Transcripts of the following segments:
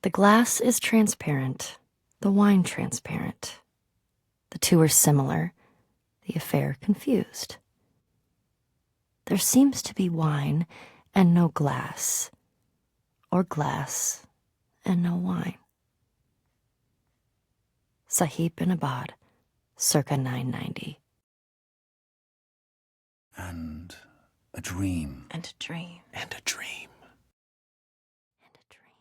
The glass is transparent, the wine transparent. The two are similar, the affair confused. There seems to be wine and no glass, or glass and no wine. Sahib bin Abad, circa 990. And a dream. And a dream. And a dream. And a dream.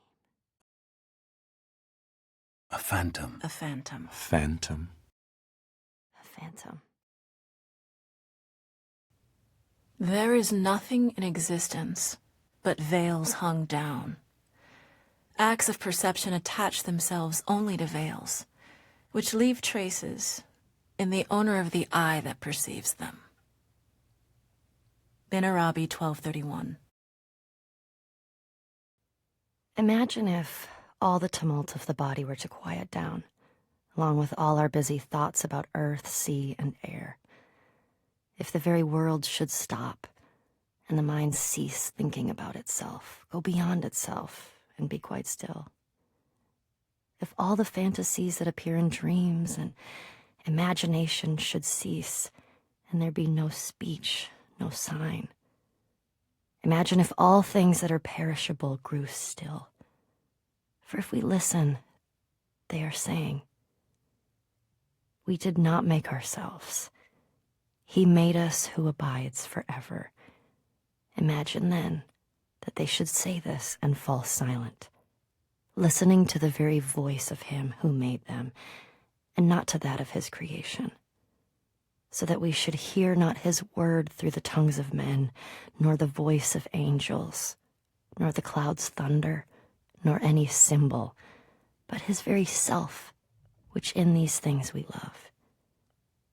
A phantom. A phantom. Phantom. A phantom. There is nothing in existence but veils hung down. Acts of perception attach themselves only to veils, which leave traces in the owner of the eye that perceives them. Bin Arabi, 1231. Imagine if all the tumult of the body were to quiet down, along with all our busy thoughts about earth, sea, and air. If the very world should stop, and the mind cease thinking about itself, go beyond itself, and be quite still. If all the fantasies that appear in dreams and imagination should cease, and there be no speech, no sign. Imagine if all things that are perishable grew still. For if we listen, they are saying, we did not make ourselves. He made us who abides forever. Imagine then that they should say this and fall silent, listening to the very voice of him who made them, and not to that of his creation, so that we should hear not his word through the tongues of men, nor the voice of angels, nor the clouds' thunder, nor any symbol, but his very self, which in these things we love,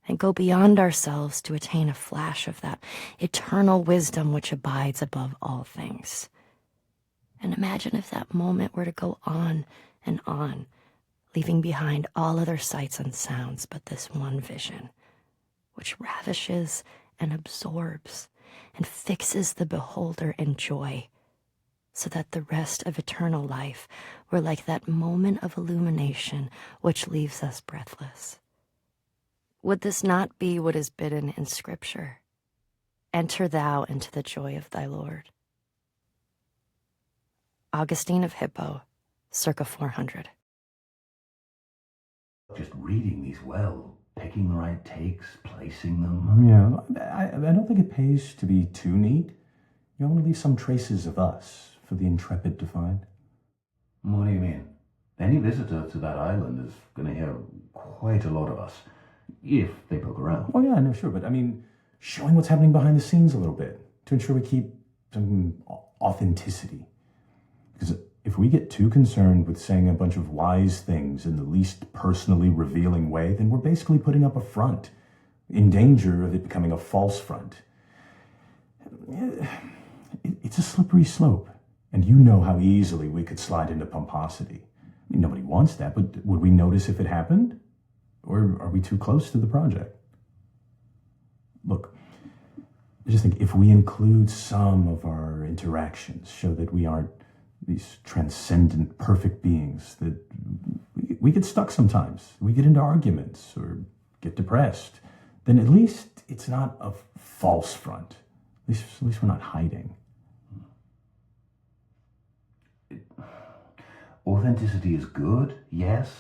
and go beyond ourselves to attain a flash of that eternal wisdom which abides above all things. And imagine if that moment were to go on and on, leaving behind all other sights and sounds but this one vision, which ravishes and absorbs and fixes the beholder in joy, so that the rest of eternal life were like that moment of illumination which leaves us breathless. Would this not be what is bidden in Scripture? Enter thou into the joy of thy Lord. Augustine of Hippo, circa 400. Just reading these well, picking the right takes, placing them. Yeah, I don't think it pays to be too neat. You want to leave some traces of us for the intrepid to find. What do you mean? Any visitor to that island is going to hear quite a lot of us, if they poke around. Oh yeah, no, sure, but I mean, showing what's happening behind the scenes a little bit to ensure we keep some authenticity. Because if we get too concerned with saying a bunch of wise things in the least personally revealing way, then we're basically putting up a front, in danger of it becoming a false front. It's a slippery slope, and you know how easily we could slide into pomposity. I mean, nobody wants that, but would we notice if it happened? Or are we too close to the project? Look, I just think if we include some of our interactions, show that we aren't these transcendent, perfect beings, that we get stuck sometimes. We get into arguments or get depressed. Then at least it's not a false front. At least we're not hiding. Authenticity is good, yes,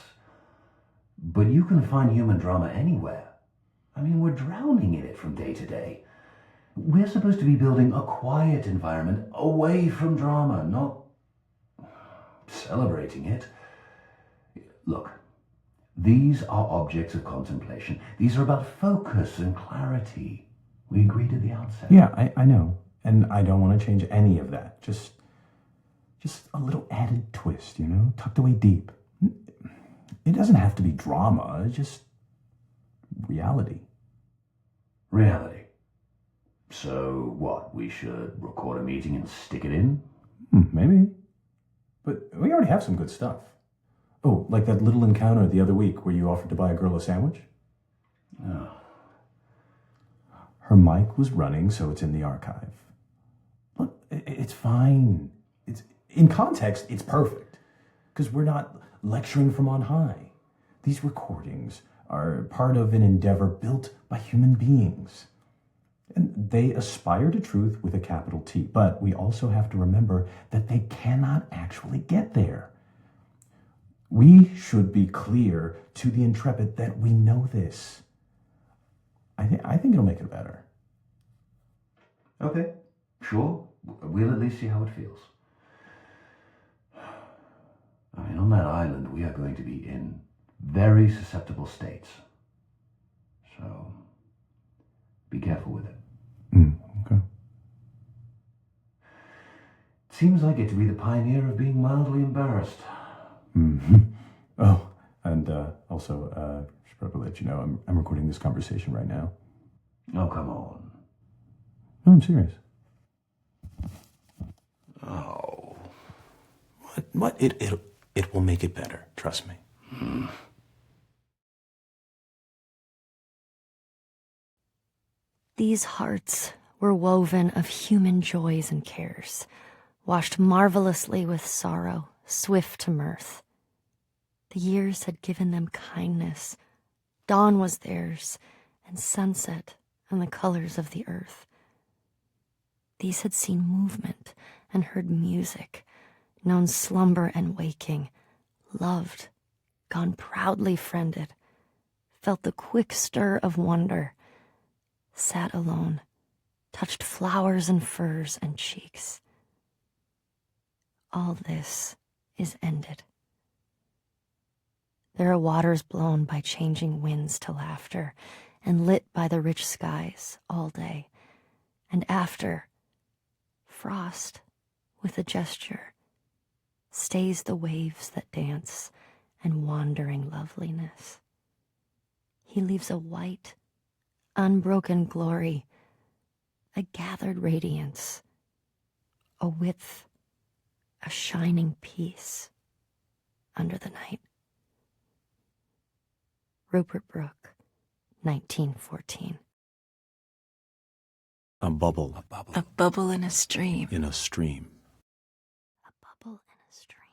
but you can find human drama anywhere. I mean, we're drowning in it from day to day. We're supposed to be building a quiet environment away from drama, not celebrating it. Look, these are objects of contemplation. These are about focus and clarity. We agreed at the outset. Yeah, I know. And I don't want to change any of that. Just a little added twist, tucked away deep. It doesn't have to be drama, it's just reality. Reality. So what, we should record a meeting and stick it in? Maybe. But we already have some good stuff. Oh, like that little encounter the other week where you offered to buy a girl a sandwich? Oh. Her mic was running, so it's in the archive. Look, it's fine. In context, it's perfect. because we're not lecturing from on high. These recordings are part of an endeavor built by human beings. And they aspire to truth with a capital T, but we also have to remember that they cannot actually get there. We should be clear to the intrepid that we know this. I think it'll make it better. Okay, sure. We'll at least see how it feels. I mean, on that island, we are going to be in very susceptible states. So, be careful with it. Okay. Seems I get to be the pioneer of being mildly embarrassed. Mm-hmm. Oh, and also, should probably let you know, I'm recording this conversation right now. Oh, come on. No, I'm serious. Oh. What? It will make it better. Trust me. These hearts were woven of human joys and cares, washed marvelously with sorrow, swift to mirth. The years had given them kindness. Dawn was theirs, and sunset, and the colors of the earth. These had seen movement and heard music, known slumber and waking, loved, gone proudly friended, felt the quick stir of wonder, sat alone, touched flowers and furs and cheeks. All this is ended. There are waters blown by changing winds to laughter, and lit by the rich skies all day, and after, frost, with a gesture, stays the waves that dance and wandering loveliness. He leaves a white, unbroken glory, a gathered radiance, a width, a shining peace under the night. Rupert Brooke, 1914. A bubble A bubble in a stream. in a stream. A bubble in a stream.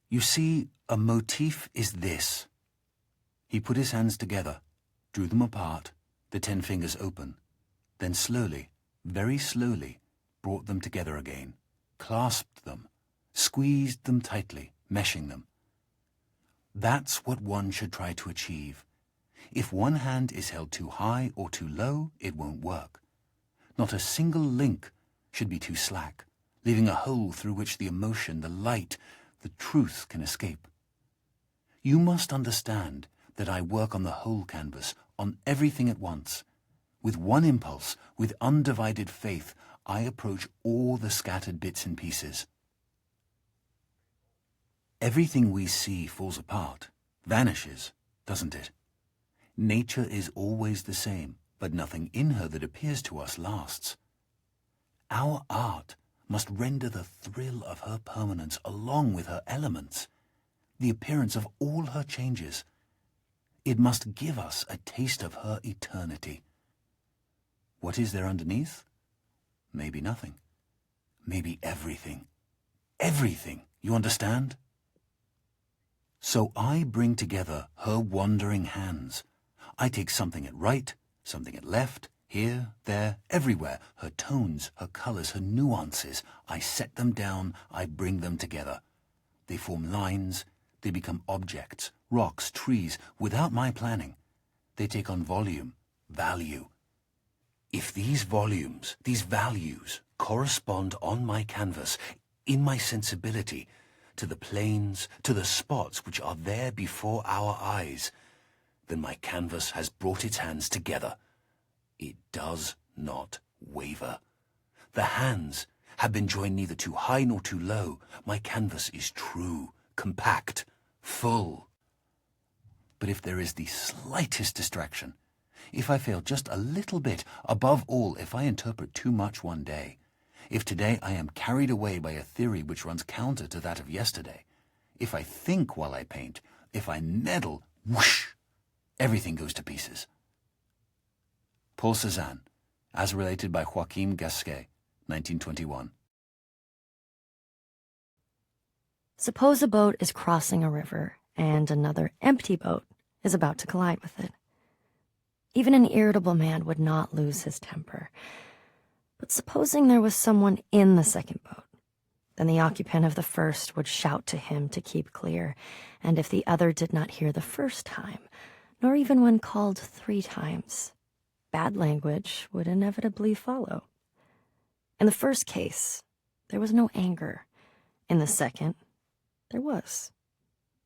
You see, a motif is this. He put his hands together, drew them apart, the 10 fingers open, then slowly, very slowly, brought them together again, clasped them, squeezed them tightly, meshing them. That's what one should try to achieve. If one hand is held too high or too low, it won't work. Not a single link should be too slack, leaving a hole through which the emotion, the light, the truth can escape. You must understand that I work on the whole canvas, on everything at once. With one impulse, with undivided faith, I approach all the scattered bits and pieces. Everything we see falls apart, vanishes, doesn't it? Nature is always the same, but nothing in her that appears to us lasts. Our art must render the thrill of her permanence along with her elements, the appearance of all her changes. It must give us a taste of her eternity. What is there underneath? Maybe nothing. Maybe everything. Everything, you understand? So I bring together her wandering hands. I take something at right, something at left, here, there, everywhere, her tones, her colors, her nuances. I set them down, I bring them together. They form lines, they become objects, rocks, trees, without my planning. They take on volume, value. If these volumes, these values, correspond on my canvas, in my sensibility, to the planes, to the spots which are there before our eyes, then my canvas has brought its hands together. It does not waver. The hands have been joined neither too high nor too low. My canvas is true, compact, full. But if there is the slightest distraction, if I fail just a little bit, above all, if I interpret too much one day, if today I am carried away by a theory which runs counter to that of yesterday, if I think while I paint, if I meddle, whoosh, everything goes to pieces. Paul Cezanne, as related by Joachim Gasquet, 1921. Suppose a boat is crossing a river and another empty boat is about to collide with it. Even an irritable man would not lose his temper. But supposing there was someone in the second boat, then the occupant of the first would shout to him to keep clear, and if the other did not hear the first time, nor even when called 3 times, bad language would inevitably follow. In the first case, there was no anger. In the second, there was.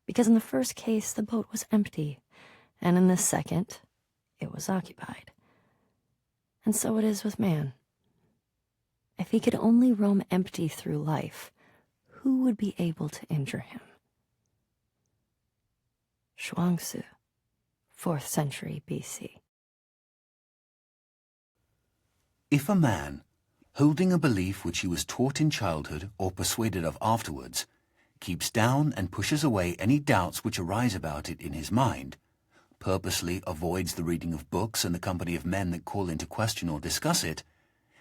Because in the first case, the boat was empty, and in the second, it was occupied. And so it is with man. If he could only roam empty through life, who would be able to injure him? Zhuangzi, 4th century BC. If a man, holding a belief which he was taught in childhood or persuaded of afterwards, keeps down and pushes away any doubts which arise about it in his mind, purposely avoids the reading of books and the company of men that call into question or discuss it,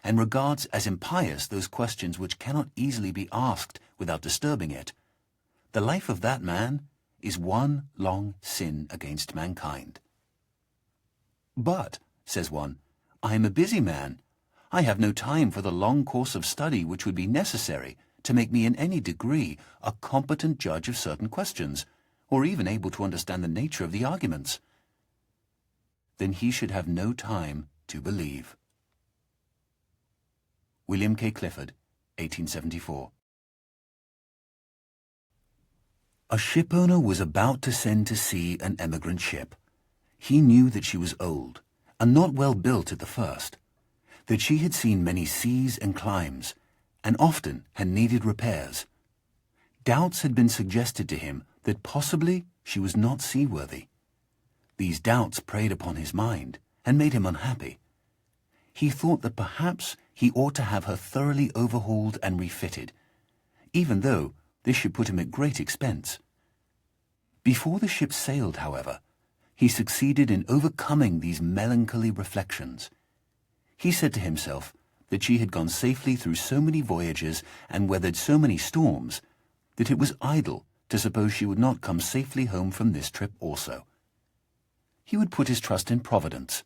and regards as impious those questions which cannot easily be asked without disturbing it, the life of that man is one long sin against mankind. But, says one, I am a busy man. I have no time for the long course of study which would be necessary to make me in any degree a competent judge of certain questions, or even able to understand the nature of the arguments. Then he should have no time to believe. William K. Clifford, 1874. A shipowner was about to send to sea an emigrant ship. He knew that she was old, and not well built at the first, that she had seen many seas and climes, and often had needed repairs. Doubts had been suggested to him that possibly she was not seaworthy. These doubts preyed upon his mind, and made him unhappy. He thought that perhaps he ought to have her thoroughly overhauled and refitted, even though this should put him at great expense. Before the ship sailed, however, he succeeded in overcoming these melancholy reflections. He said to himself that she had gone safely through so many voyages and weathered so many storms that it was idle to suppose she would not come safely home from this trip also. He would put his trust in Providence,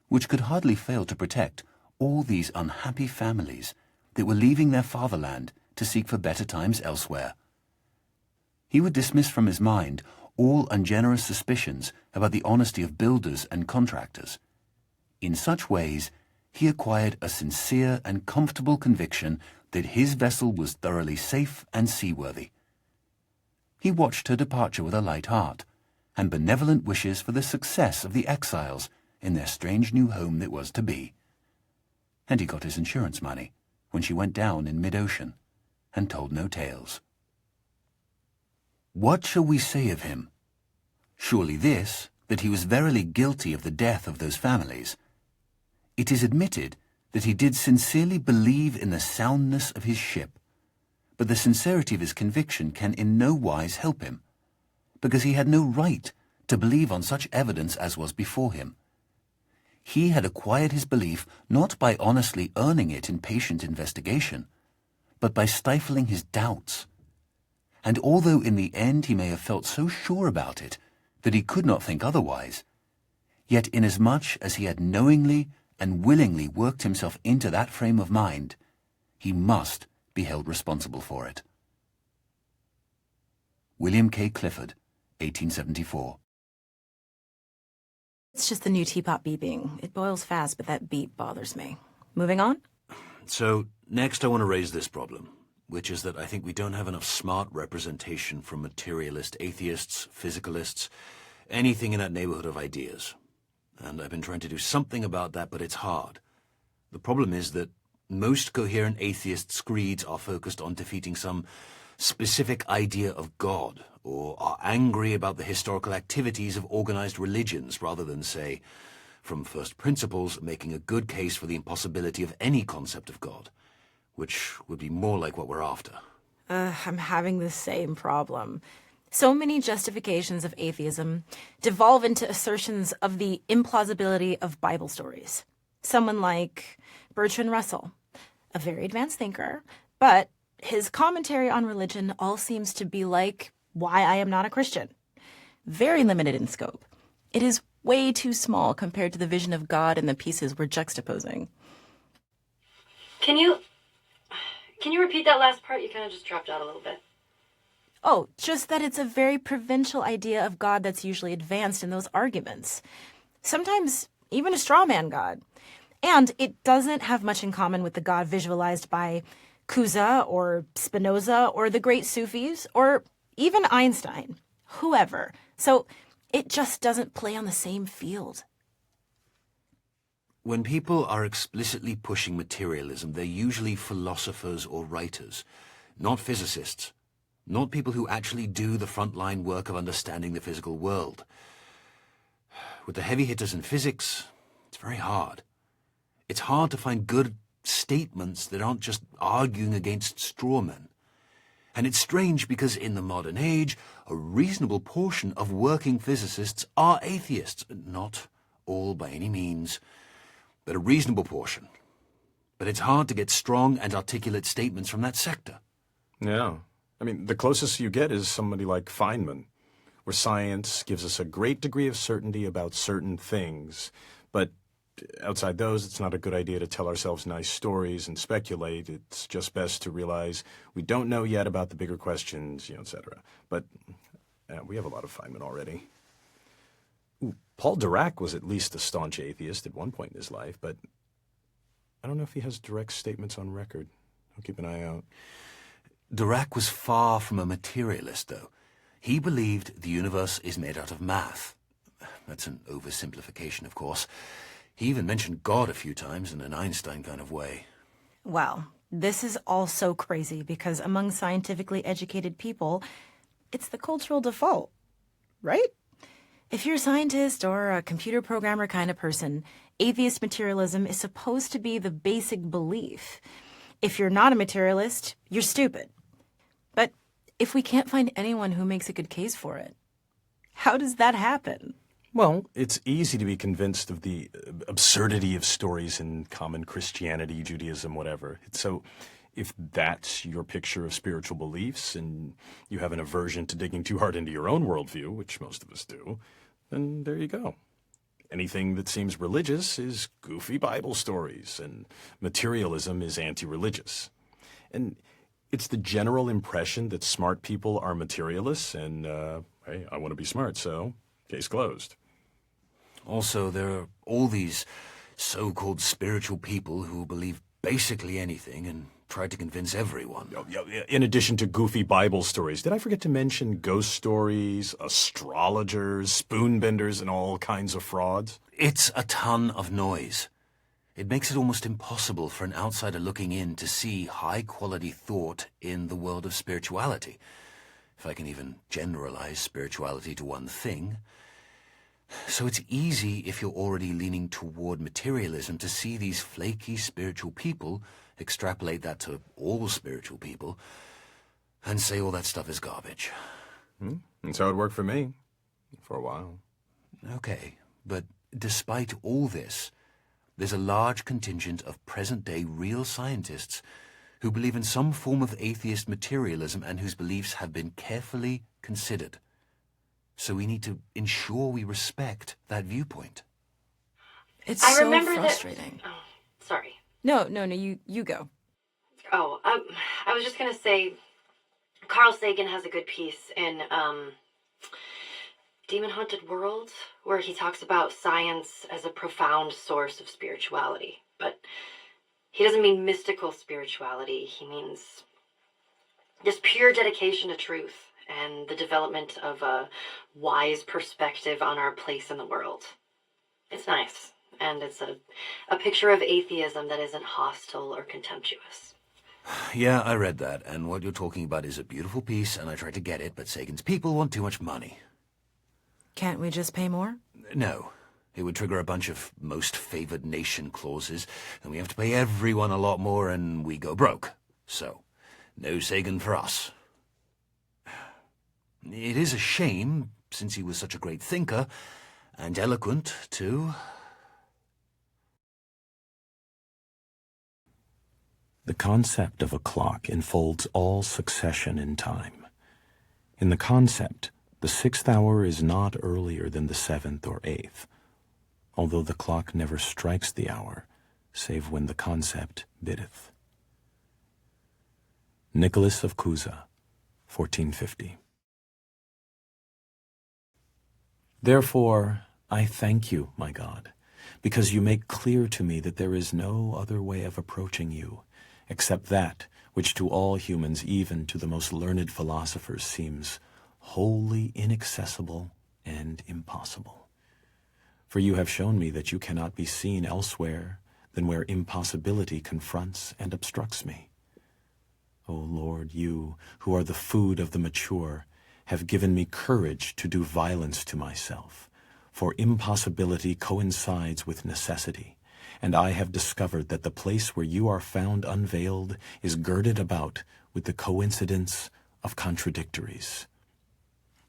which could hardly fail to protect all these unhappy families that were leaving their fatherland to seek for better times elsewhere. He would dismiss from his mind all ungenerous suspicions about the honesty of builders and contractors. In such ways, he acquired a sincere and comfortable conviction that his vessel was thoroughly safe and seaworthy. He watched her departure with a light heart, and benevolent wishes for the success of the exiles in their strange new home that was to be. And he got his insurance money when she went down in mid-ocean, and told no tales. What shall we say of him? Surely this, that he was verily guilty of the death of those families. It is admitted that he did sincerely believe in the soundness of his ship, but the sincerity of his conviction can in no wise help him, because he had no right to believe on such evidence as was before him. He had acquired his belief not by honestly earning it in patient investigation, but by stifling his doubts. And although in the end he may have felt so sure about it that he could not think otherwise, yet inasmuch as he had knowingly and willingly worked himself into that frame of mind, he must be held responsible for it. William K. Clifford, 1874. It's just the new teapot beeping. It boils fast, but that beep bothers me. Moving on? So, next I want to raise this problem, which is that I think we don't have enough smart representation from materialist atheists, physicalists, anything in that neighborhood of ideas. And I've been trying to do something about that, but it's hard. The problem is that most coherent atheists' creeds are focused on defeating some specific idea of God, or are angry about the historical activities of organized religions, rather than, say, from first principles, making a good case for the impossibility of any concept of God, which would be more like what we're after. I'm having the same problem. So many justifications of atheism devolve into assertions of the implausibility of Bible stories. Someone like Bertrand Russell, a very advanced thinker, but his commentary on religion all seems to be like Why I Am Not a Christian. Very limited in scope. It is way too small compared to the vision of God and the pieces we're juxtaposing. Can you repeat that last part? You kind of just dropped out a little bit. Oh, just that it's a very provincial idea of God that's usually advanced in those arguments. Sometimes even a straw man God. And it doesn't have much in common with the God visualized by Cusa or Spinoza or the great Sufis or even Einstein, whoever. So it just doesn't play on the same field. When people are explicitly pushing materialism, they're usually philosophers or writers, not physicists, not people who actually do the frontline work of understanding the physical world. With the heavy hitters in physics, it's very hard. It's hard to find good statements that aren't just arguing against strawmen. And it's strange because in the modern age, a reasonable portion of working physicists are atheists. Not all by any means, but a reasonable portion. But it's hard to get strong and articulate statements from that sector. Yeah. I mean, the closest you get is somebody like Feynman, where science gives us a great degree of certainty about certain things, but outside those, it's not a good idea to tell ourselves nice stories and speculate. It's just best to realize we don't know yet about the bigger questions, etc. But we have a lot of Feynman already. Ooh, Paul Dirac was at least a staunch atheist at one point in his life, but I don't know if he has direct statements on record. I'll keep an eye out. Dirac was far from a materialist, though. He believed the universe is made out of math. That's an oversimplification, of course. He even mentioned God a few times in an Einstein kind of way. Wow, this is all so crazy because among scientifically educated people, it's the cultural default, right? If you're a scientist or a computer programmer kind of person, atheist materialism is supposed to be the basic belief. If you're not a materialist, you're stupid. But if we can't find anyone who makes a good case for it, how does that happen? Well, it's easy to be convinced of the absurdity of stories in common Christianity, Judaism, whatever. So if that's your picture of spiritual beliefs and you have an aversion to digging too hard into your own worldview, which most of us do, then there you go. Anything that seems religious is goofy Bible stories, and materialism is anti-religious. And it's the general impression that smart people are materialists, and, hey, I want to be smart, so case closed. Also, there are all these so-called spiritual people who believe basically anything and try to convince everyone. In addition to goofy Bible stories, did I forget to mention ghost stories, astrologers, spoonbenders, and all kinds of frauds? It's a ton of noise. It makes it almost impossible for an outsider looking in to see high-quality thought in the world of spirituality. If I can even generalize spirituality to one thing. So it's easy, if you're already leaning toward materialism, to see these flaky spiritual people, extrapolate that to all spiritual people, and say all that stuff is garbage. That's how it worked for me, for a while. Okay, but despite all this, there's a large contingent of present-day real scientists who believe in some form of atheist materialism and whose beliefs have been carefully considered. So we need to ensure we respect that viewpoint. It's I so remember frustrating. Oh, sorry. No, you go. Oh, I was just going to say, Carl Sagan has a good piece in Demon Haunted World, where he talks about science as a profound source of spirituality. But he doesn't mean mystical spirituality. He means just pure dedication to truth and the development of a wise perspective on our place in the world. It's nice, and it's a picture of atheism that isn't hostile or contemptuous. Yeah, I read that, and what you're talking about is a beautiful piece, and I tried to get it, but Sagan's people want too much money. Can't we just pay more? No. It would trigger a bunch of most favored nation clauses, and we have to pay everyone a lot more, and we go broke. So, no Sagan for us. It is a shame, since he was such a great thinker, and eloquent, too. The concept of a clock enfolds all succession in time. In the concept, the 6th hour is not earlier than the 7th or 8th, although the clock never strikes the hour, save when the concept biddeth. Nicolás of Cusa, 1450. Therefore, I thank you, my God, because you make clear to me that there is no other way of approaching you, except that which to all humans, even to the most learned philosophers, seems wholly inaccessible and impossible. For you have shown me that you cannot be seen elsewhere than where impossibility confronts and obstructs me. O Lord, you, who are the food of the mature, have given me courage to do violence to myself, for impossibility coincides with necessity, and I have discovered that the place where you are found unveiled is girded about with the coincidence of contradictories.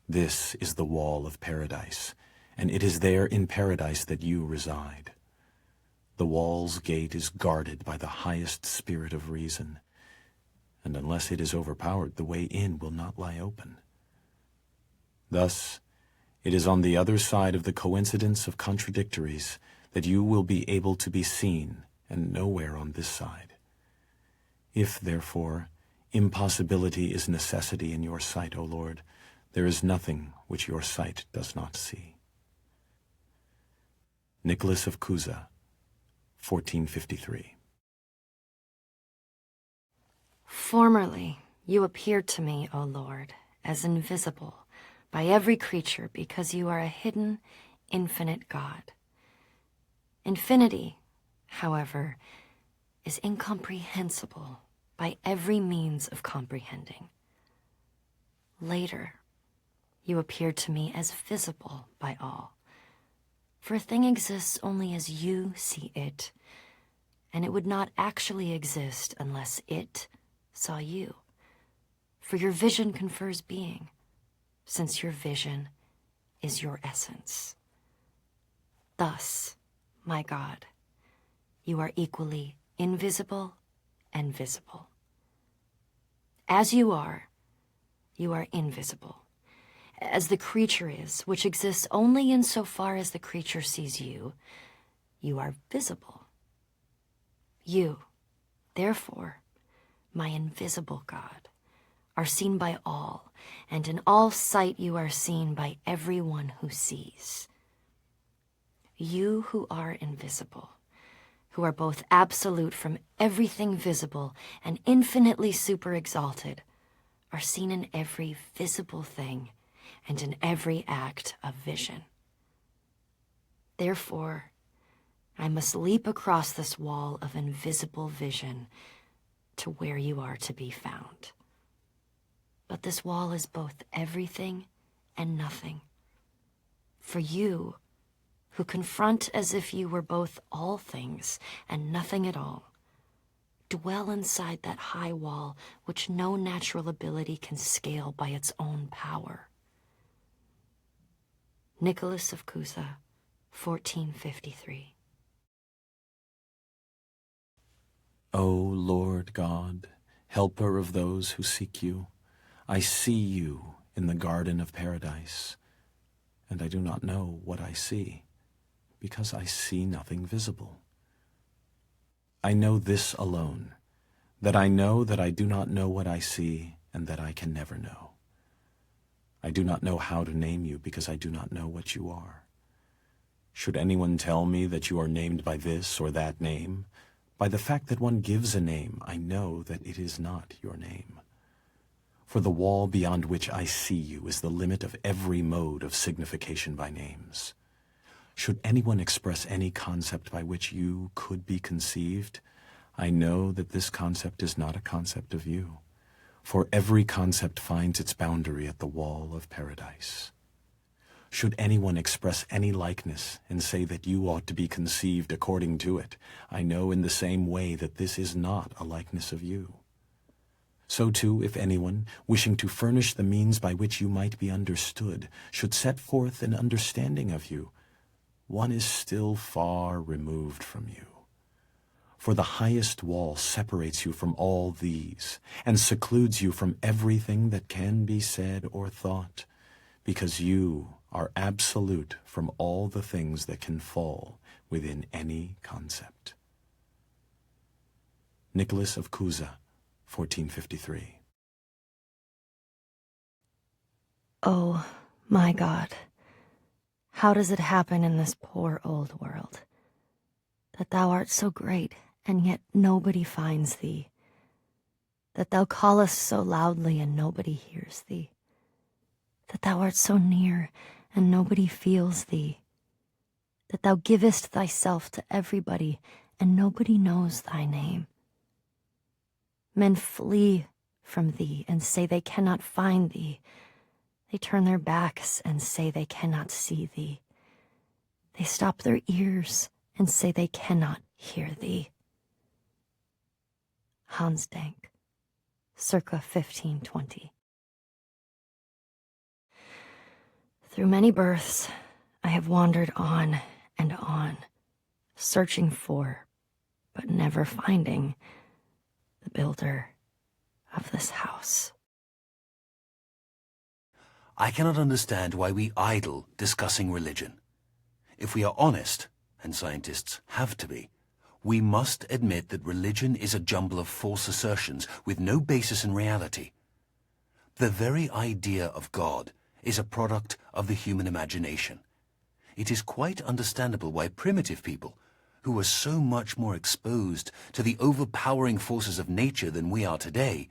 This is the wall of paradise, and it is there in paradise that you reside. The wall's gate is guarded by the highest spirit of reason, and unless it is overpowered, the way in will not lie open. Thus, it is on the other side of the coincidence of contradictories that you will be able to be seen, and nowhere on this side. If, therefore, impossibility is necessity in your sight, O Lord, there is nothing which your sight does not see. Nicolás of Cusa, 1453. Formerly, you appeared to me, O Lord, as invisible by every creature because you are a hidden, infinite God. Infinity, however, is incomprehensible by every means of comprehending. Later, you appeared to me as visible by all, for a thing exists only as you see it, and it would not actually exist unless it saw you, for your vision confers being, since your vision is your essence. Thus, my God, you are equally invisible and visible. As you are invisible, as the creature is, which exists only insofar as the creature sees you, you are visible. You, therefore, my invisible God, are seen by all, and in all sight you are seen by everyone who sees. You who are invisible, who are both absolute from everything visible and infinitely super-exalted, are seen in every visible thing and in every act of vision. Therefore, I must leap across this wall of invisible vision to where you are to be found. But this wall is both everything and nothing. For you, who confront as if you were both all things and nothing at all, dwell inside that high wall which no natural ability can scale by its own power. Nicolás of Cusa, 1453. O Lord God, helper of those who seek you, I see you in the garden of paradise, and I do not know what I see, because I see nothing visible. I know this alone, that I know that I do not know what I see, and that I can never know. I do not know how to name you, because I do not know what you are. Should anyone tell me that you are named by this or that name, by the fact that one gives a name, I know that it is not your name. For the wall beyond which I see you is the limit of every mode of signification by names. Should anyone express any concept by which you could be conceived, I know that this concept is not a concept of you, for every concept finds its boundary at the wall of paradise. Should anyone express any likeness and say that you ought to be conceived according to it, I know in the same way that this is not a likeness of you. So too, if anyone, wishing to furnish the means by which you might be understood, should set forth an understanding of you, one is still far removed from you. For the highest wall separates you from all these, and secludes you from everything that can be said or thought, because you are absolute from all the things that can fall within any concept. Nicolás of Cusa, 1453. Oh, my God, how does it happen in this poor old world, that thou art so great, and yet nobody finds thee, that thou callest so loudly, and nobody hears thee, that thou art so near, and nobody feels thee, that thou givest thyself to everybody, and nobody knows thy name. Men flee from thee and say they cannot find thee. They turn their backs and say they cannot see thee. They stop their ears and say they cannot hear thee. Hans Denck, circa 1520. Through many births, I have wandered on and on, searching for, but never finding, the builder of this house. I cannot understand why we idle discussing religion. If we are honest, and scientists have to be, we must admit that religion is a jumble of false assertions with no basis in reality. The very idea of God is a product of the human imagination. It is quite understandable why primitive people, who were so much more exposed to the overpowering forces of nature than we are today,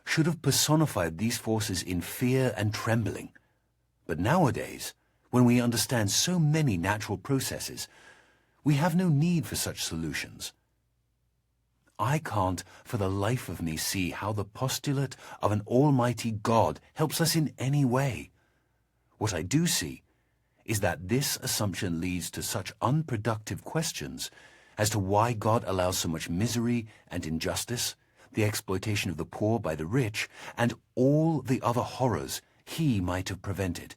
should have personified these forces in fear and trembling. But nowadays, when we understand so many natural processes, we have no need for such solutions. I can't for the life of me see how the postulate of an almighty God helps us in any way. What I do see is that this assumption leads to such unproductive questions as to why God allows so much misery and injustice, the exploitation of the poor by the rich, and all the other horrors he might have prevented.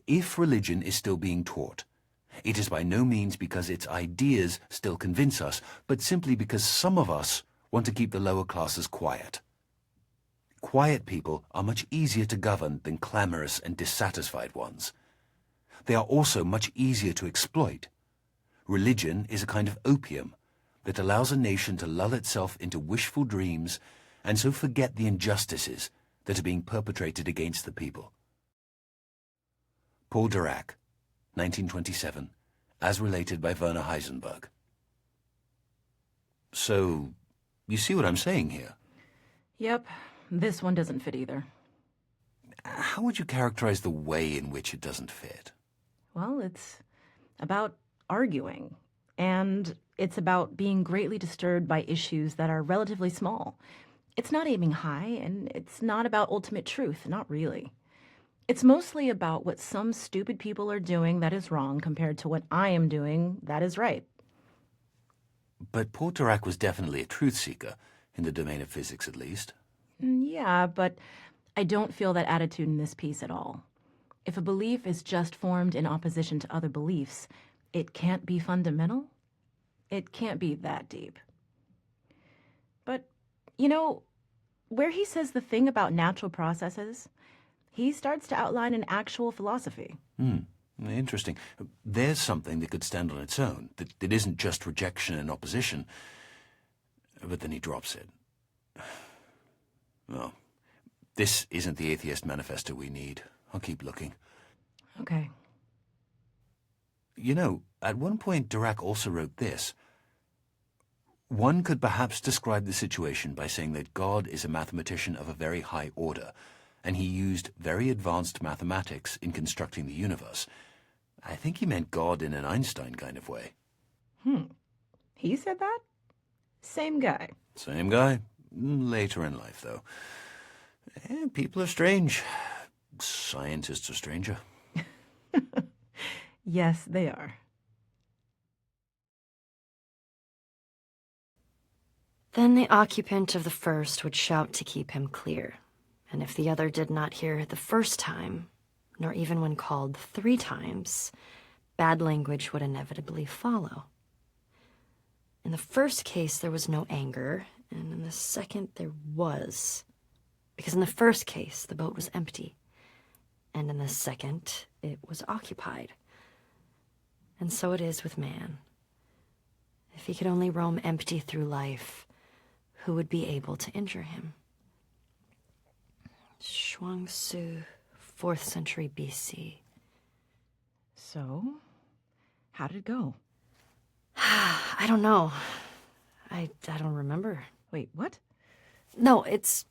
If religion is still being taught, it is by no means because its ideas still convince us, but simply because some of us want to keep the lower classes quiet. Quiet people are much easier to govern than clamorous and dissatisfied ones. They are also much easier to exploit. Religion is a kind of opium that allows a nation to lull itself into wishful dreams and so forget the injustices that are being perpetrated against the people. Paul Dirac, 1927, as related by Werner Heisenberg. So, you see what I'm saying here? Yep, this one doesn't fit either. How would you characterize the way in which it doesn't fit? Well, it's about arguing, and it's about being greatly disturbed by issues that are relatively small. It's not aiming high, and it's not about ultimate truth, not really. It's mostly about what some stupid people are doing that is wrong compared to what I am doing that is right. But Paul Dirac was definitely a truth seeker, in the domain of physics at least. Yeah, but I don't feel that attitude in this piece at all. If a belief is just formed in opposition to other beliefs, it can't be fundamental. It can't be that deep. But, you know, where he says the thing about natural processes, he starts to outline an actual philosophy. Interesting. There's something that could stand on its own, that isn't just rejection and opposition. But then he drops it. Well, this isn't the Atheist Manifesto we need. I'll keep looking. Okay. You know, at one point Dirac also wrote this. One could perhaps describe the situation by saying that God is a mathematician of a very high order, and he used very advanced mathematics in constructing the universe. I think he meant God in an Einstein kind of way. He said that? Same guy. Same guy. Later in life, though. People are strange. Scientists are stranger. Yes, they are. Then the occupant of the first would shout to keep him clear, and if the other did not hear the first time, nor even when called 3 times, bad language would inevitably follow. In the first case, there was no anger, and in the second, there was. Because in the first case, the boat was empty, and in the second, it was occupied. And so it is with man. If he could only roam empty through life, who would be able to injure him? Zhuangzi, 4th century BC. So, how did it go? I don't know. I don't remember. Wait, what? No, it's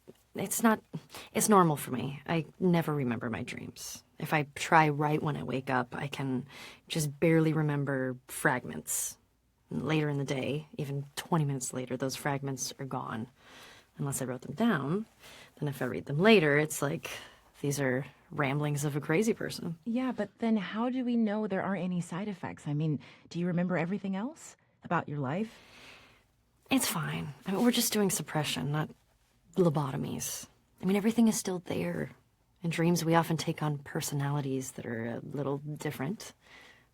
normal for me. I never remember my dreams. If I try right when I wake up, I can just barely remember fragments. Later in the day, even 20 minutes later, those fragments are gone. Unless I wrote them down. Then if I read them later, it's like these are ramblings of a crazy person. Yeah, but then how do we know there aren't any side effects? I mean, do you remember everything else about your life? It's fine. I mean, we're just doing suppression, not lobotomies. I mean, everything is still there. In dreams, we often take on personalities that are a little different.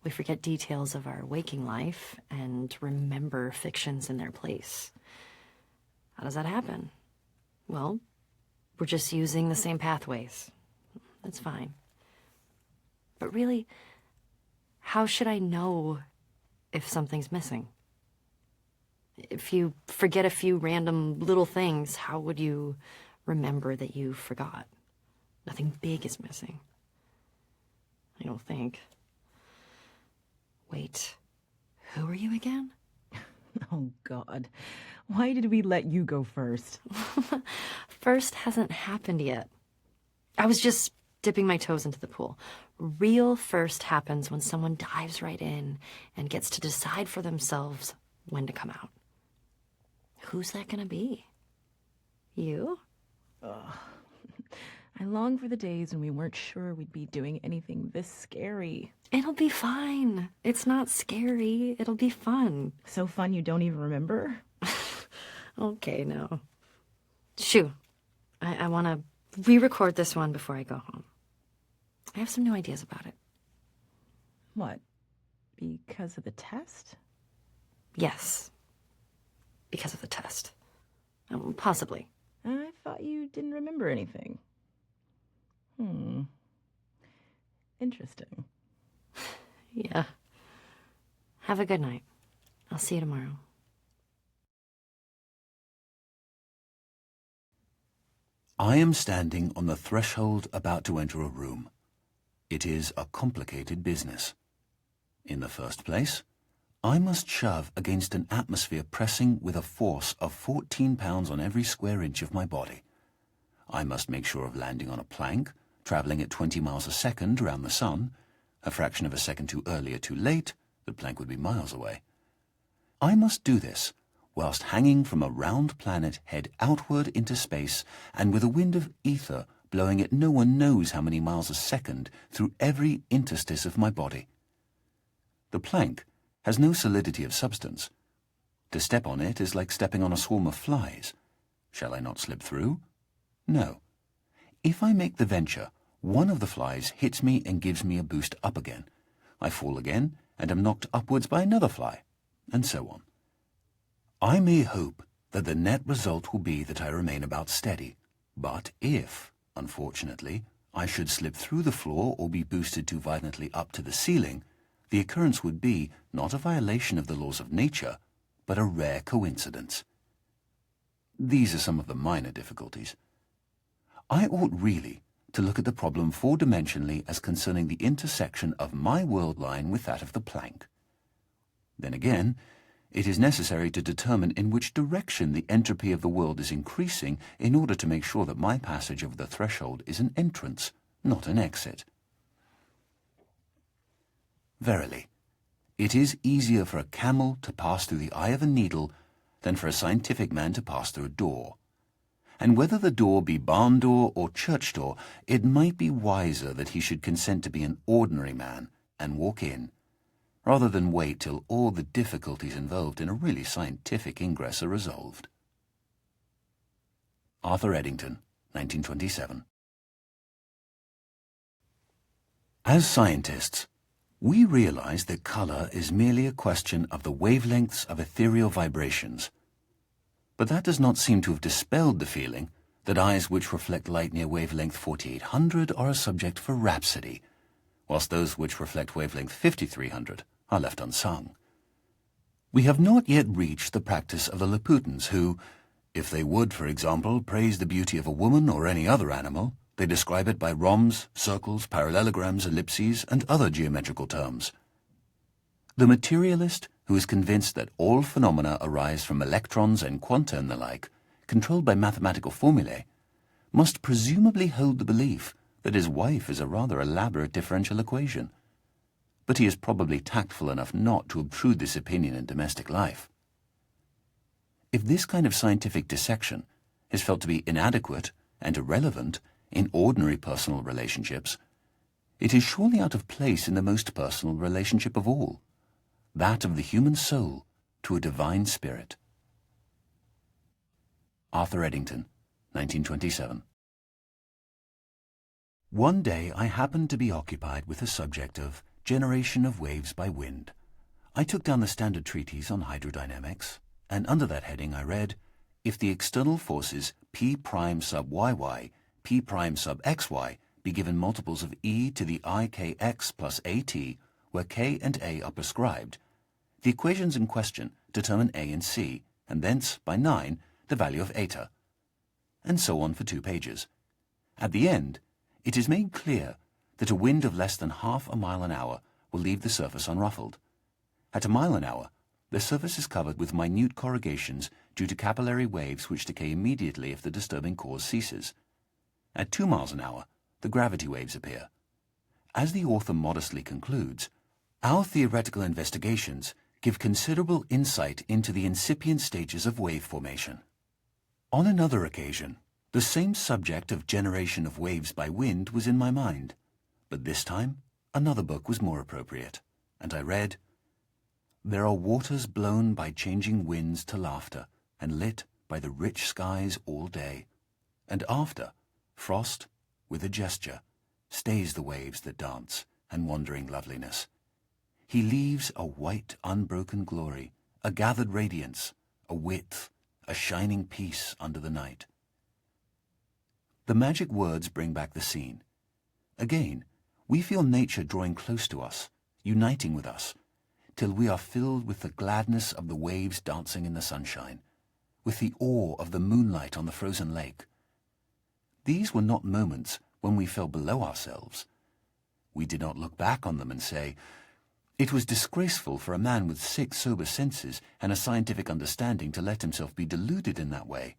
We forget details of our waking life and remember fictions in their place. How does that happen? Well, we're just using the same pathways. That's fine. But really, how should I know if something's missing? If you forget a few random little things, how would you remember that you forgot? Nothing big is missing. I don't think. Wait, who are you again? Oh, God. Why did we let you go first? First hasn't happened yet. I was just dipping my toes into the pool. Real first happens when someone dives right in and gets to decide for themselves when to come out. Who's that gonna be? You? I long for the days when we weren't sure we'd be doing anything this scary. It'll be fine. It's not scary. It'll be fun. So fun you don't even remember? Okay, no. Shoo. I want to re-record this one before I go home. I have some new ideas about it. What? Because of the test? Yes. Because of the test. Possibly. I thought you didn't remember anything. Interesting. Yeah. Have a good night. I'll see you tomorrow. I am standing on the threshold about to enter a room. It is a complicated business. In the first place, I must shove against an atmosphere pressing with a force of 14 pounds on every square inch of my body. I must make sure of landing on a plank, travelling at 20 miles a second around the sun. A fraction of a second too early or too late, the plank would be miles away. I must do this whilst hanging from a round planet head outward into space and with a wind of ether blowing at no one knows how many miles a second through every interstice of my body. The plank has no solidity of substance. To step on it is like stepping on a swarm of flies. Shall I not slip through? No. If I make the venture, one of the flies hits me and gives me a boost up again. I fall again and am knocked upwards by another fly, and so on. I may hope that the net result will be that I remain about steady, but if, unfortunately, I should slip through the floor or be boosted too violently up to the ceiling, the occurrence would be not a violation of the laws of nature, but a rare coincidence. These are some of the minor difficulties. I ought really to look at the problem four-dimensionally as concerning the intersection of my world line with that of the plank. Then again, it is necessary to determine in which direction the entropy of the world is increasing in order to make sure that my passage over the threshold is an entrance, not an exit. Verily, it is easier for a camel to pass through the eye of a needle than for a scientific man to pass through a door. And whether the door be barn door or church door, it might be wiser that he should consent to be an ordinary man and walk in, rather than wait till all the difficulties involved in a really scientific ingress are resolved. Arthur Eddington, 1927. As scientists, We realize that color is merely a question of the wavelengths of ethereal vibrations. But that does not seem to have dispelled the feeling that eyes which reflect light near wavelength 4800 are a subject for rhapsody, whilst those which reflect wavelength 5300 are left unsung. We have not yet reached the practice of the Laputans who, if they would, for example, praise the beauty of a woman or any other animal, they describe it by rhombs, circles, parallelograms, ellipses, and other geometrical terms. The materialist, who is convinced that all phenomena arise from electrons and quanta and the like, controlled by mathematical formulae, must presumably hold the belief that his wife is a rather elaborate differential equation. But he is probably tactful enough not to obtrude this opinion in domestic life. If this kind of scientific dissection is felt to be inadequate and irrelevant in ordinary personal relationships, it is surely out of place in the most personal relationship of all, that of the human soul to a divine spirit. Arthur Eddington, 1927. One day I happened to be occupied with the subject of generation of waves by wind. I took down the standard treatise on hydrodynamics, and under that heading I read, if the external forces P prime sub yy, P prime sub xy be given multiples of e to the ikx plus at, where k and a are prescribed, the equations in question determine a and c, and thence, by 9, the value of eta. And so on for 2 pages. At the end, it is made clear that a wind of less than half a mile an hour will leave the surface unruffled. At a mile an hour, the surface is covered with minute corrugations due to capillary waves which decay immediately if the disturbing cause ceases. At 2 miles an hour, the gravity waves appear. As the author modestly concludes, our theoretical investigations give considerable insight into the incipient stages of wave formation. On another occasion, the same subject of generation of waves by wind was in my mind, but this time another book was more appropriate, and I read, "There are waters blown by changing winds to laughter, and lit by the rich skies all day, and after, frost, with a gesture, stays the waves that dance, and wandering loveliness. He leaves a white, unbroken glory, a gathered radiance, a width, a shining peace under the night." The magic words bring back the scene. Again, we feel nature drawing close to us, uniting with us, till we are filled with the gladness of the waves dancing in the sunshine, with the awe of the moonlight on the frozen lake. These were not moments when we fell below ourselves. We did not look back on them and say, "It was disgraceful for a man with 6 sober senses and a scientific understanding to let himself be deluded in that way.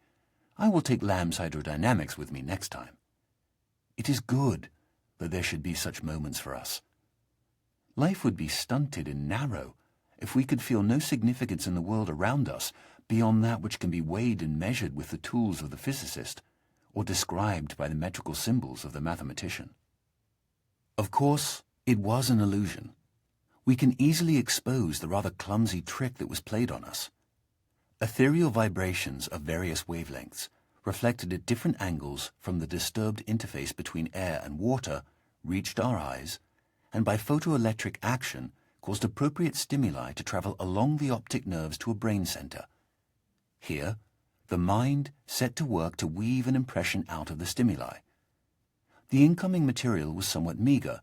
I will take Lamb's hydrodynamics with me next time." It is good that there should be such moments for us. Life would be stunted and narrow if we could feel no significance in the world around us beyond that which can be weighed and measured with the tools of the physicist, or described by the metrical symbols of the mathematician. Of course, it was an illusion. We can easily expose the rather clumsy trick that was played on us. Ethereal vibrations of various wavelengths, reflected at different angles from the disturbed interface between air and water, reached our eyes, and by photoelectric action caused appropriate stimuli to travel along the optic nerves to a brain center. Here, the mind set to work to weave an impression out of the stimuli. The incoming material was somewhat meager,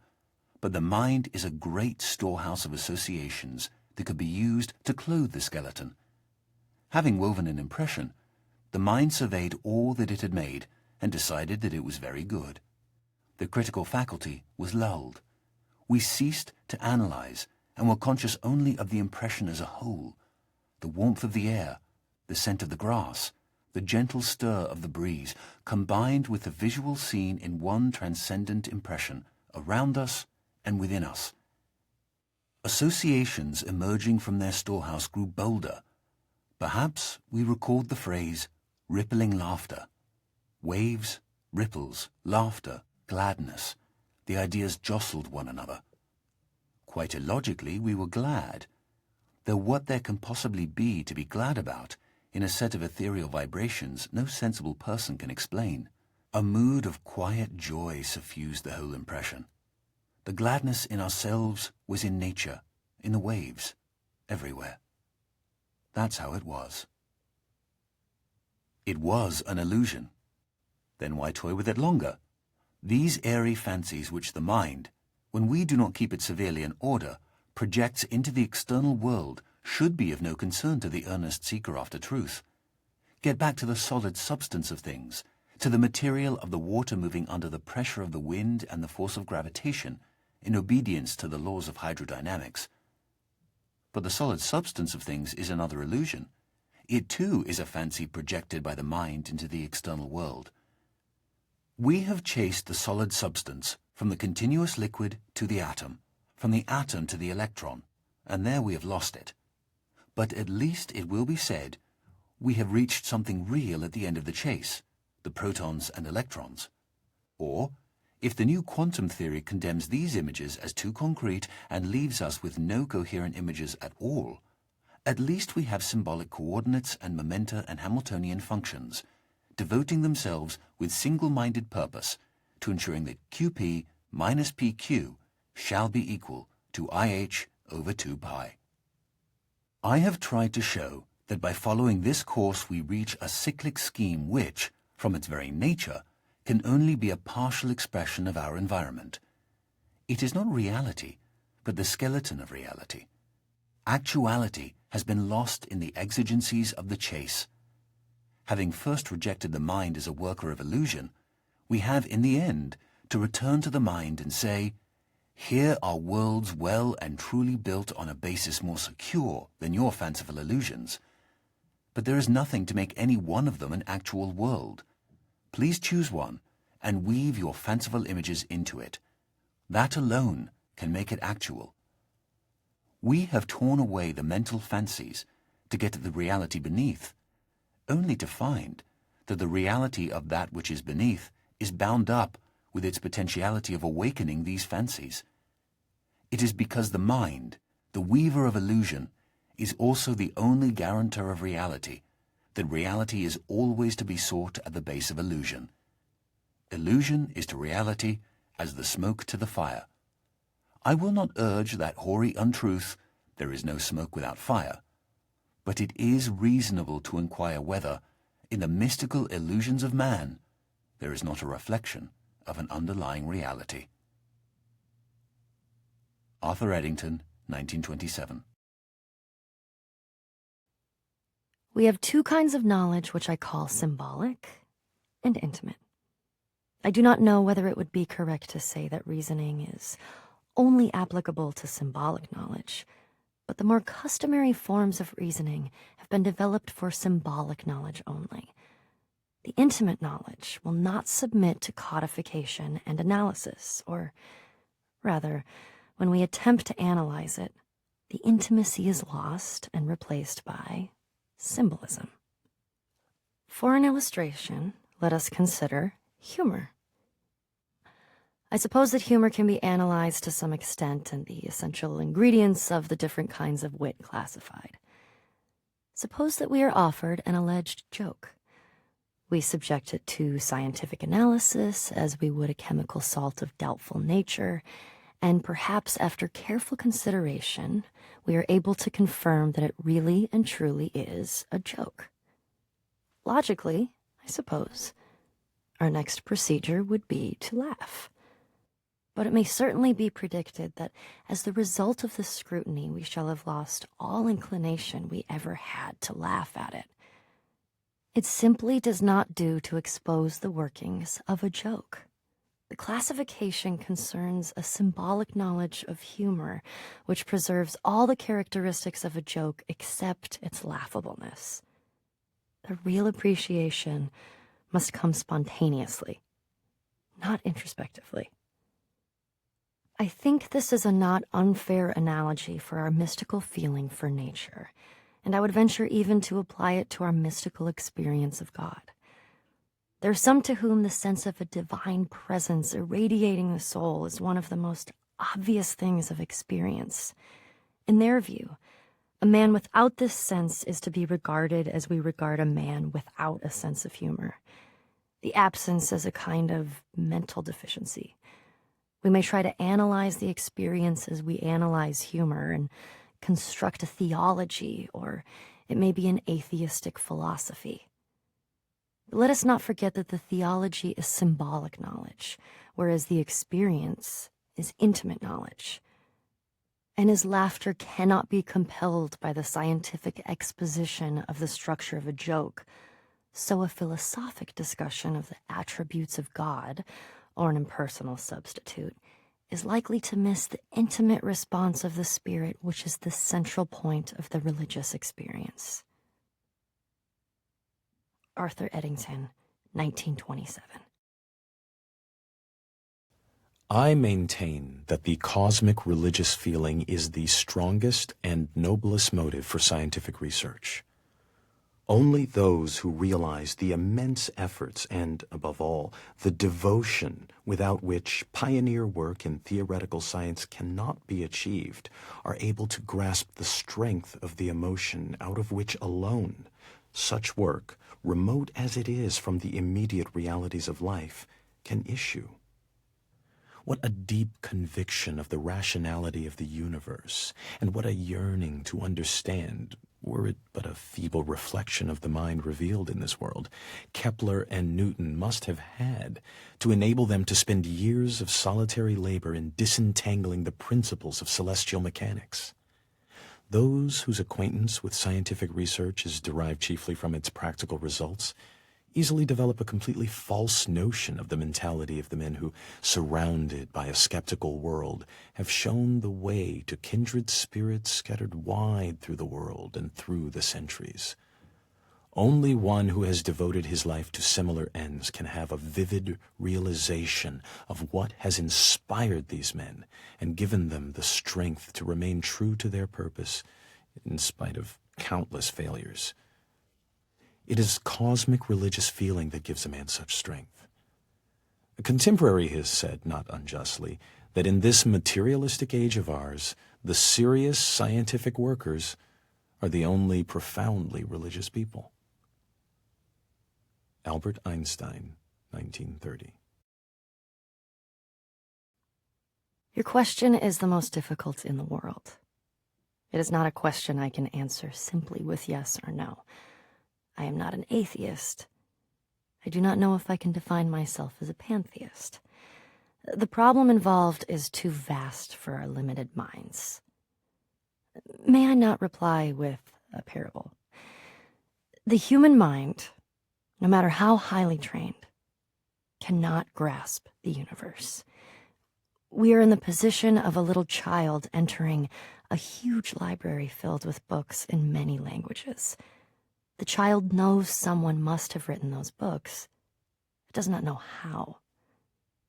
but the mind is a great storehouse of associations that could be used to clothe the skeleton. Having woven an impression, the mind surveyed all that it had made and decided that it was very good. The critical faculty was lulled. We ceased to analyze and were conscious only of the impression as a whole, the warmth of the air, the scent of the grass, the gentle stir of the breeze, combined with the visual scene in one transcendent impression, around us and within us. Associations emerging from their storehouse grew bolder. Perhaps we recalled the phrase, rippling laughter. Waves, ripples, laughter, gladness. The ideas jostled one another. Quite illogically, we were glad, though what there can possibly be to be glad about in a set of ethereal vibrations no sensible person can explain. A mood of quiet joy suffused the whole impression. The gladness in ourselves was in nature, in the waves, everywhere. That's how it was. It was an illusion. Then why toy with it longer? These airy fancies which the mind, when we do not keep it severely in order, projects into the external world should be of no concern to the earnest seeker after truth. Get back to the solid substance of things, to the material of the water moving under the pressure of the wind and the force of gravitation, in obedience to the laws of hydrodynamics. But the solid substance of things is another illusion. It too is a fancy projected by the mind into the external world. We have chased the solid substance from the continuous liquid to the atom, from the atom to the electron, and there we have lost it. But at least it will be said, we have reached something real at the end of the chase, the protons and electrons. Or, if the new quantum theory condemns these images as too concrete and leaves us with no coherent images at all, at least we have symbolic coordinates and momenta and Hamiltonian functions, devoting themselves with single-minded purpose to ensuring that QP minus PQ shall be equal to IH over 2 pi. I have tried to show that by following this course we reach a cyclic scheme which, from its very nature, can only be a partial expression of our environment. It is not reality, but the skeleton of reality. Actuality has been lost in the exigencies of the chase. Having first rejected the mind as a worker of illusion, we have in the end to return to the mind and say, here are worlds well and truly built on a basis more secure than your fanciful illusions. But there is nothing to make any one of them an actual world. Please choose one and weave your fanciful images into it. That alone can make it actual. We have torn away the mental fancies to get at the reality beneath, only to find that the reality of that which is beneath is bound up with its potentiality of awakening these fancies. It is because the mind, the weaver of illusion, is also the only guarantor of reality, that reality is always to be sought at the base of illusion. Illusion is to reality as the smoke to the fire. I will not urge that hoary untruth, there is no smoke without fire, but it is reasonable to inquire whether, in the mystical illusions of man, there is not a reflection of an underlying reality. Arthur Eddington, 1927. We have two kinds of knowledge which I call symbolic and intimate. I do not know whether it would be correct to say that reasoning is only applicable to symbolic knowledge, but the more customary forms of reasoning have been developed for symbolic knowledge only. The intimate knowledge will not submit to codification and analysis, or rather, when we attempt to analyze it, the intimacy is lost and replaced by symbolism. For an illustration, let us consider humor. I suppose that humor can be analyzed to some extent and the essential ingredients of the different kinds of wit classified. Suppose that we are offered an alleged joke. We subject it to scientific analysis as we would a chemical salt of doubtful nature, and perhaps after careful consideration, we are able to confirm that it really and truly is a joke. Logically, I suppose, our next procedure would be to laugh. But it may certainly be predicted that as the result of this scrutiny, we shall have lost all inclination we ever had to laugh at it. It simply does not do to expose the workings of a joke. The classification concerns a symbolic knowledge of humor, which preserves all the characteristics of a joke except its laughableness. The real appreciation must come spontaneously, not introspectively. I think this is a not unfair analogy for our mystical feeling for nature, and I would venture even to apply it to our mystical experience of God. There are some to whom the sense of a divine presence irradiating the soul is one of the most obvious things of experience. In their view, a man without this sense is to be regarded as we regard a man without a sense of humor. The absence is a kind of mental deficiency. We may try to analyze the experience as we analyze humor and construct a theology, or it may be an atheistic philosophy. But let us not forget that the theology is symbolic knowledge, whereas the experience is intimate knowledge. And as laughter cannot be compelled by the scientific exposition of the structure of a joke, so a philosophic discussion of the attributes of God, or an impersonal substitute, is likely to miss the intimate response of the spirit, which is the central point of the religious experience. Arthur Eddington, 1927. I maintain that the cosmic religious feeling is the strongest and noblest motive for scientific research. Only those who realize the immense efforts and, above all, the devotion without which pioneer work in theoretical science cannot be achieved are able to grasp the strength of the emotion out of which alone such work, remote as it is from the immediate realities of life, can issue. What a deep conviction of the rationality of the universe, and what a yearning to understand, were it but a feeble reflection of the mind revealed in this world, Kepler and Newton must have had to enable them to spend years of solitary labor in disentangling the principles of celestial mechanics. Those whose acquaintance with scientific research is derived chiefly from its practical results easily develop a completely false notion of the mentality of the men who, surrounded by a skeptical world, have shown the way to kindred spirits scattered wide through the world and through the centuries. Only one who has devoted his life to similar ends can have a vivid realization of what has inspired these men and given them the strength to remain true to their purpose in spite of countless failures. It is cosmic religious feeling that gives a man such strength. A contemporary has said, not unjustly, that in this materialistic age of ours, the serious scientific workers are the only profoundly religious people. Albert Einstein, 1930. Your question is the most difficult in the world. It is not a question I can answer simply with yes or no. I am not an atheist. I do not know if I can define myself as a pantheist. The problem involved is too vast for our limited minds. May I not reply with a parable? The human mind, no matter how highly trained, cannot grasp the universe. We are in the position of a little child entering a huge library filled with books in many languages. The child knows someone must have written those books. It does not know how.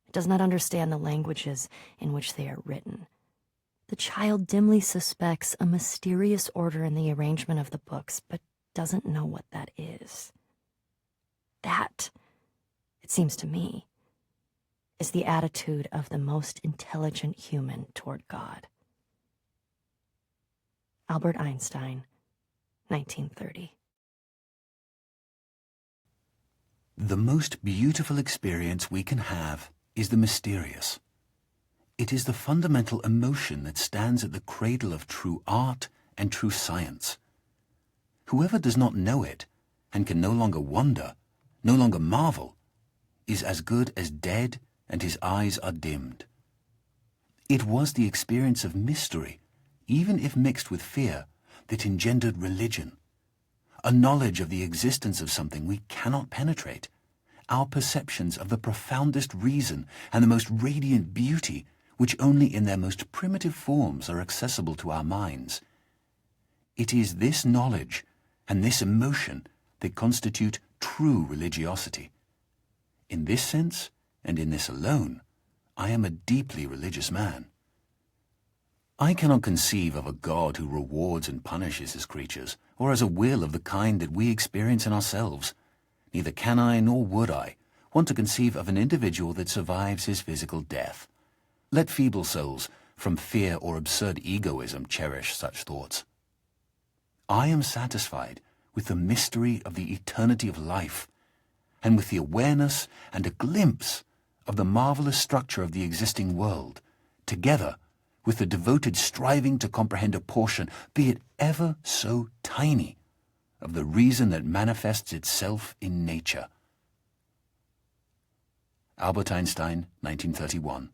It does not understand the languages in which they are written. The child dimly suspects a mysterious order in the arrangement of the books, but doesn't know what that is. That, it seems to me, is the attitude of the most intelligent human toward God. Albert Einstein, 1930. The most beautiful experience we can have is the mysterious. It is the fundamental emotion that stands at the cradle of true art and true science. Whoever does not know it, and can no longer wonder, no longer marvel, is as good as dead, and his eyes are dimmed. It was the experience of mystery, even if mixed with fear, that engendered religion. A knowledge of the existence of something we cannot penetrate, our perceptions of the profoundest reason and the most radiant beauty, which only in their most primitive forms are accessible to our minds. It is this knowledge and this emotion that constitute true religiosity. In this sense, and in this alone, I am a deeply religious man. I cannot conceive of a God who rewards and punishes his creatures, or has a will of the kind that we experience in ourselves. Neither can I, nor would I, want to conceive of an individual that survives his physical death. Let feeble souls, from fear or absurd egoism, cherish such thoughts. I am satisfied with the mystery of the eternity of life, and with the awareness and a glimpse of the marvelous structure of the existing world, together with the devoted striving to comprehend a portion, be it ever so tiny, of the reason that manifests itself in nature. Albert Einstein, 1931.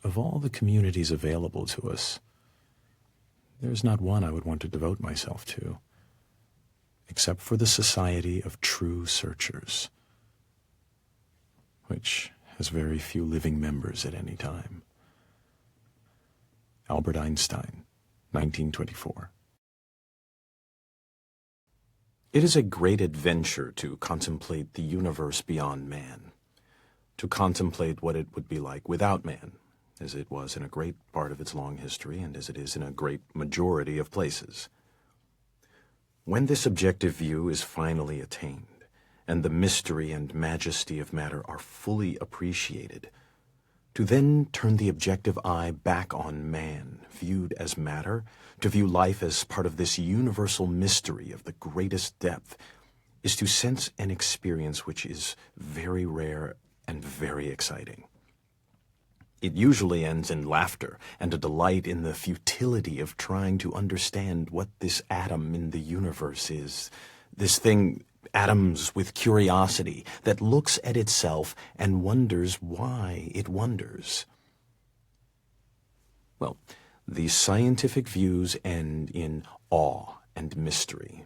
Of all the communities available to us, there's not one I would want to devote myself to, except for the Society of True Searchers, which has very few living members at any time. Albert Einstein, 1924. It is a great adventure to contemplate the universe beyond man, to contemplate what it would be like without man, as it was in a great part of its long history and as it is in a great majority of places. When this objective view is finally attained, and the mystery and majesty of matter are fully appreciated, to then turn the objective eye back on man, viewed as matter, to view life as part of this universal mystery of the greatest depth, is to sense an experience which is very rare and very exciting. It usually ends in laughter and a delight in the futility of trying to understand what this atom in the universe is, this thing, atoms with curiosity, that looks at itself and wonders why it wonders. Well, these scientific views end in awe and mystery,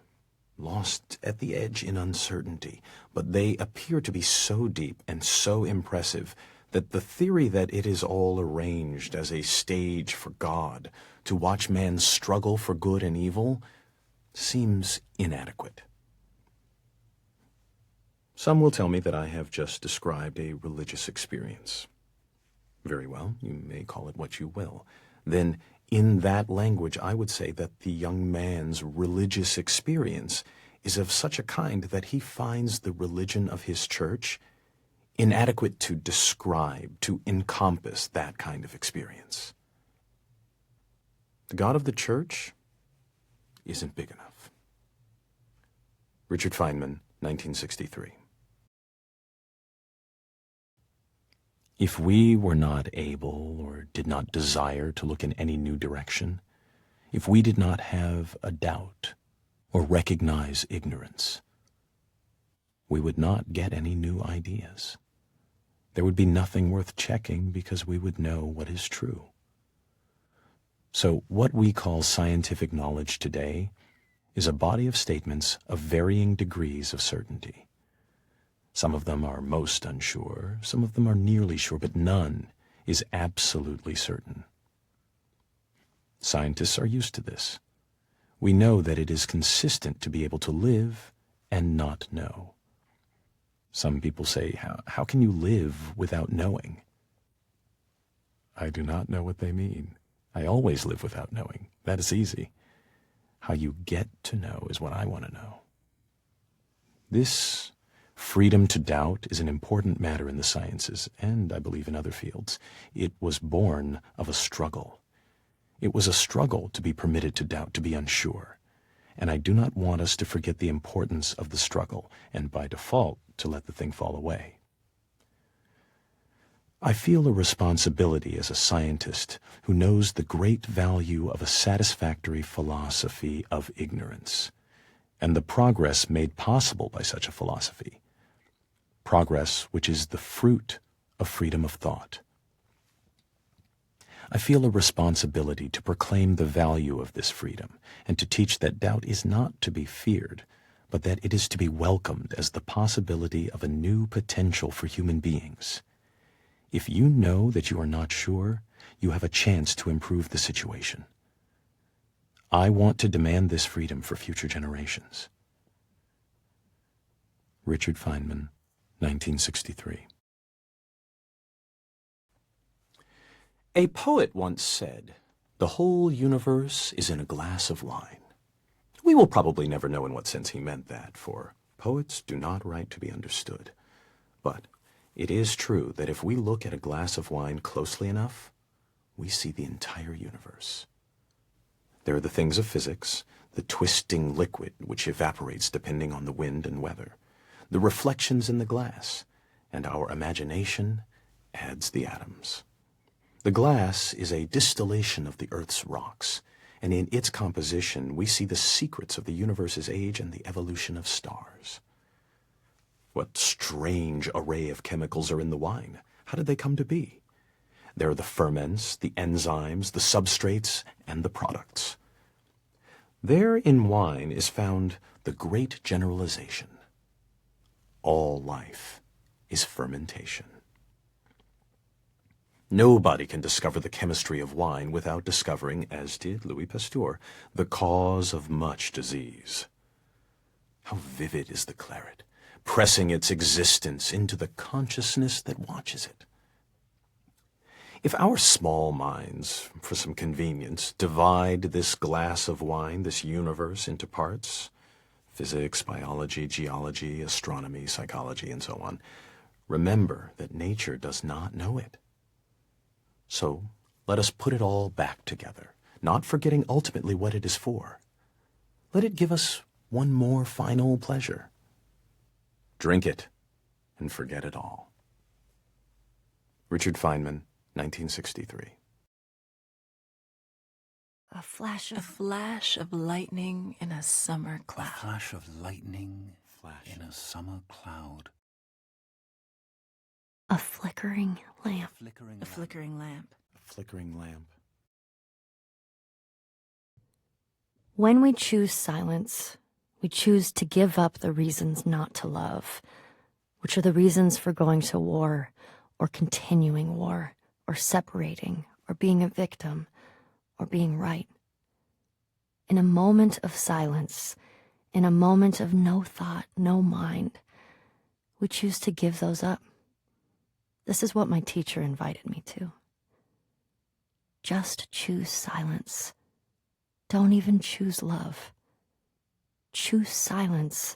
lost at the edge in uncertainty, but they appear to be so deep and so impressive that the theory that it is all arranged as a stage for God to watch man struggle for good and evil seems inadequate. Some will tell me that I have just described a religious experience. Very well, you may call it what you will. Then, in that language, I would say that the young man's religious experience is of such a kind that he finds the religion of his church inadequate to describe, to encompass that kind of experience. The God of the church isn't big enough. Richard Feynman, 1963. If we were not able or did not desire to look in any new direction, if we did not have a doubt or recognize ignorance, we would not get any new ideas. There would be nothing worth checking because we would know what is true. So what we call scientific knowledge today is a body of statements of varying degrees of certainty. Some of them are most unsure, some of them are nearly sure, but none is absolutely certain. Scientists are used to this. We know that it is consistent to be able to live and not know. Some people say, how can you live without knowing? I do not know what they mean. I always live without knowing. That is easy. How you get to know is what I want to know. This freedom to doubt is an important matter in the sciences, and I believe in other fields. It was born of a struggle. It was a struggle to be permitted to doubt, to be unsure. And I do not want us to forget the importance of the struggle, and by default, to let the thing fall away. I feel a responsibility as a scientist who knows the great value of a satisfactory philosophy of ignorance, and the progress made possible by such a philosophy. Progress which is the fruit of freedom of thought. I feel a responsibility to proclaim the value of this freedom and to teach that doubt is not to be feared, but that it is to be welcomed as the possibility of a new potential for human beings. If you know that you are not sure, you have a chance to improve the situation. I want to demand this freedom for future generations. Richard Feynman, 1963. A poet once said, "The whole universe is in a glass of wine." We will probably never know in what sense he meant that, for poets do not write to be understood. But it is true that if we look at a glass of wine closely enough, we see the entire universe. There are the things of physics, the twisting liquid which evaporates depending on the wind and weather, the reflections in the glass, and our imagination adds the atoms. The glass is a distillation of the Earth's rocks, and in its composition we see the secrets of the universe's age and the evolution of stars. What strange array of chemicals are in the wine? How did they come to be? There are the ferments, the enzymes, the substrates, and the products. There in wine is found the great generalization. All life is fermentation. Nobody can discover the chemistry of wine without discovering, as did Louis Pasteur, the cause of much disease. How vivid is the claret, pressing its existence into the consciousness that watches it. If our small minds, for some convenience, divide this glass of wine, this universe, into parts, physics, biology, geology, astronomy, psychology, and so on, remember that nature does not know it. So let us put it all back together, not forgetting ultimately what it is for. Let it give us one more final pleasure. Drink it and forget it all. Richard Feynman, 1963. A flash A flash of lightning in a summer A cloud. flash of lightning in a summer cloud. A flickering lamp. Flickering A flickering lamp. A flickering lamp. When we choose silence, we choose to give up the reasons not to love, which are the reasons for going to war, or continuing war, or separating, or being a victim, or being right. In a moment of silence, in a moment of no thought, no mind, we choose to give those up. This is what my teacher invited me to. Just choose silence. Don't even choose love. Choose silence,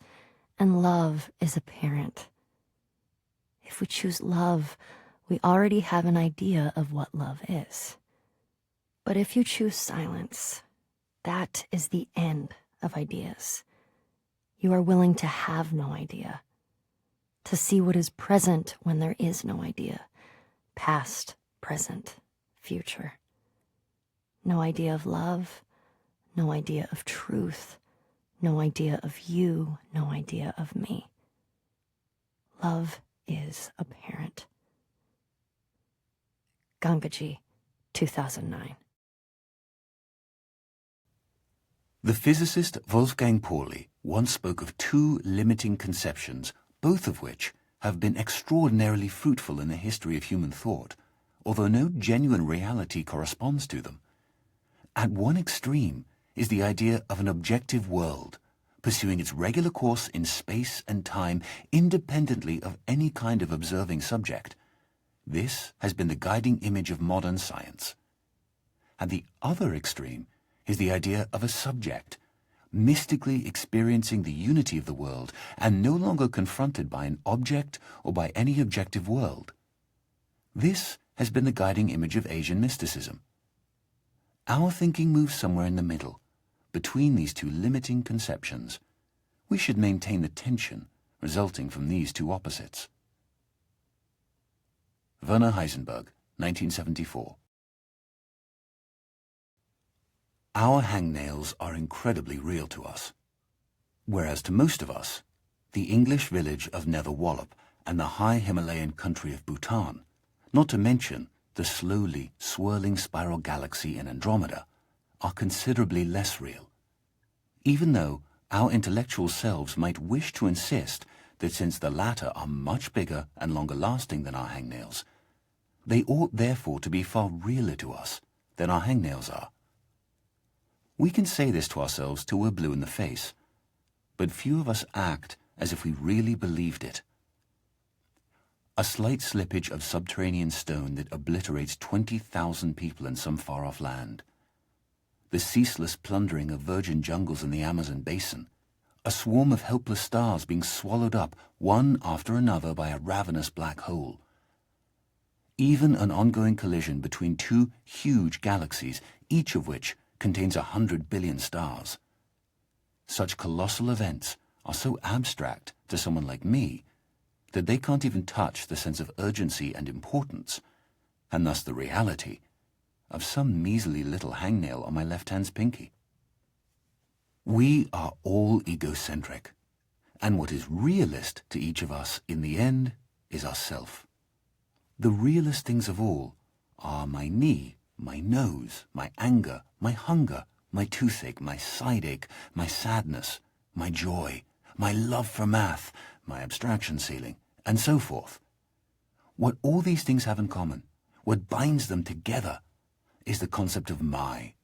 and love is apparent. If we choose love, we already have an idea of what love is. But if you choose silence, that is the end of ideas. You are willing to have no idea, to see what is present when there is no idea, past, present, future. No idea of love, no idea of truth, no idea of you, no idea of me. Love is apparent. Gangaji, 2009. The physicist Wolfgang Pauli once spoke of two limiting conceptions, both of which have been extraordinarily fruitful in the history of human thought, although no genuine reality corresponds to them. At one extreme is the idea of an objective world, pursuing its regular course in space and time independently of any kind of observing subject. This has been the guiding image of modern science. At the other extreme is the idea of a subject, mystically experiencing the unity of the world and no longer confronted by an object or by any objective world. This has been the guiding image of Asian mysticism. Our thinking moves somewhere in the middle, between these two limiting conceptions. We should maintain the tension resulting from these two opposites. Werner Heisenberg, 1974. Our hangnails are incredibly real to us, whereas to most of us, the English village of Nether Wallop and the high Himalayan country of Bhutan, not to mention the slowly swirling spiral galaxy in Andromeda, are considerably less real, even though our intellectual selves might wish to insist that since the latter are much bigger and longer lasting than our hangnails, they ought therefore to be far realer to us than our hangnails are. We can say this to ourselves till we're blue in the face, but few of us act as if we really believed it. A slight slippage of subterranean stone that obliterates 20,000 people in some far-off land, the ceaseless plundering of virgin jungles in the Amazon basin, a swarm of helpless stars being swallowed up one after another by a ravenous black hole, even an ongoing collision between two huge galaxies, each of which contains 100 billion stars. Such colossal events are so abstract to someone like me that they can't even touch the sense of urgency and importance, and thus the reality, of some measly little hangnail on my left hand's pinky. We are all egocentric, and what is realist to each of us in the end is ourself. The realest things of all are my knee, my nose, my anger, my hunger, my toothache, my sideache, my sadness, my joy, my love for math, my abstraction ceiling, and so forth. What all these things have in common, what binds them together, is the concept of my,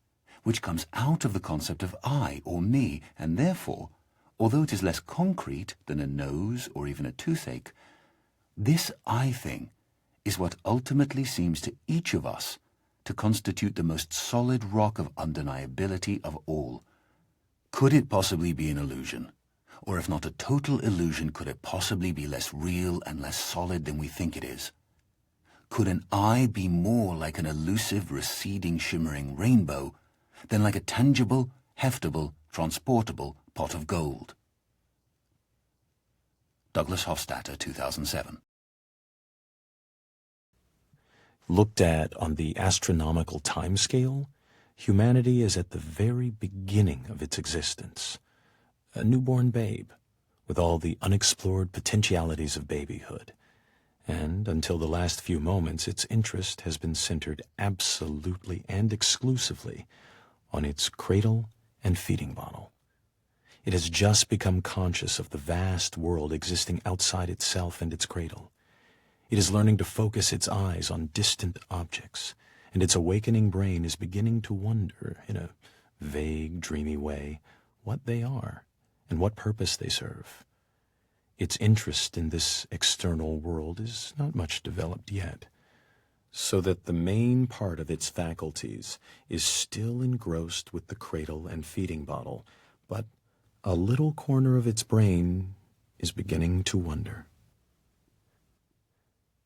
which comes out of the concept of I or me, and therefore, although it is less concrete than a nose or even a toothache, this I thing is what ultimately seems to each of us to constitute the most solid rock of undeniability of all. Could it possibly be an illusion? Or if not a total illusion, could it possibly be less real and less solid than we think it is? Could an I be more like an elusive, receding, shimmering rainbow than like a tangible, heftable, transportable pot of gold? Douglas Hofstadter, 2007. Looked at on the astronomical timescale, humanity is at the very beginning of its existence. A newborn babe, with all the unexplored potentialities of babyhood. And until the last few moments, its interest has been centered absolutely and exclusively on its cradle and feeding bottle. It has just become conscious of the vast world existing outside itself and its cradle. It is learning to focus its eyes on distant objects, and its awakening brain is beginning to wonder, in a vague, dreamy way, what they are and what purpose they serve. Its interest in this external world is not much developed yet, so that the main part of its faculties is still engrossed with the cradle and feeding bottle, but a little corner of its brain is beginning to wonder.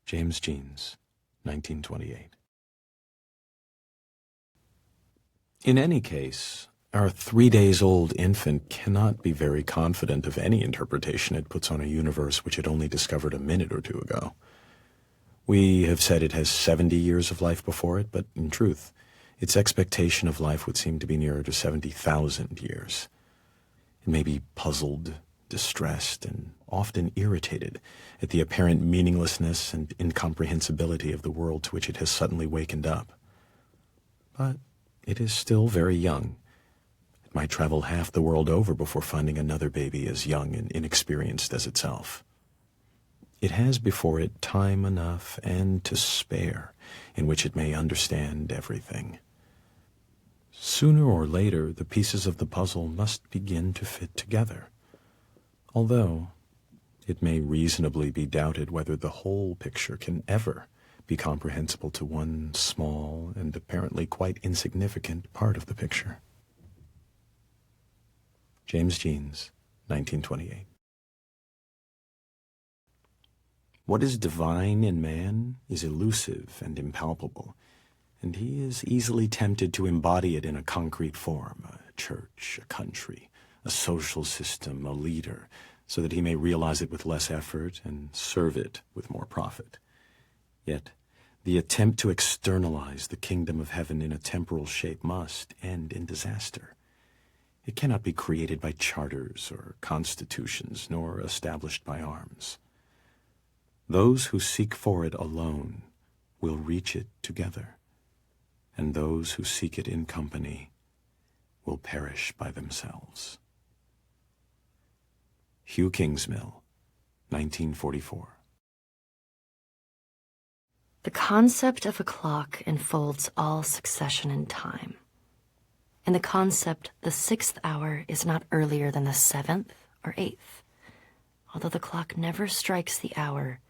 James Jeans, 1928. In any case, our 3-days-old infant cannot be very confident of any interpretation it puts on a universe which it only discovered a minute or two ago. We have said it has 70 years of life before it, but in truth, its expectation of life would seem to be nearer to 70,000 years. It may be puzzled, distressed, and often irritated at the apparent meaninglessness and incomprehensibility of the world to which it has suddenly wakened up. But it is still very young. It might travel half the world over before finding another baby as young and inexperienced as itself. It has before it time enough and to spare in which it may understand everything. Sooner or later, the pieces of the puzzle must begin to fit together, although it may reasonably be doubted whether the whole picture can ever be comprehensible to one small and apparently quite insignificant part of the picture. James Jeans, 1928. What is divine in man is elusive and impalpable, and he is easily tempted to embody it in a concrete form, a church, a country, a social system, a leader, so that he may realize it with less effort and serve it with more profit. Yet, the attempt to externalize the kingdom of heaven in a temporal shape must end in disaster. It cannot be created by charters or constitutions, nor established by arms. Those who seek for it alone will reach it together, and those who seek it in company will perish by themselves. Hugh Kingsmill, 1944. The concept of a clock enfolds all succession in time. In the concept, the 6th hour is not earlier than the 7th or 8th, although the clock never strikes the hour,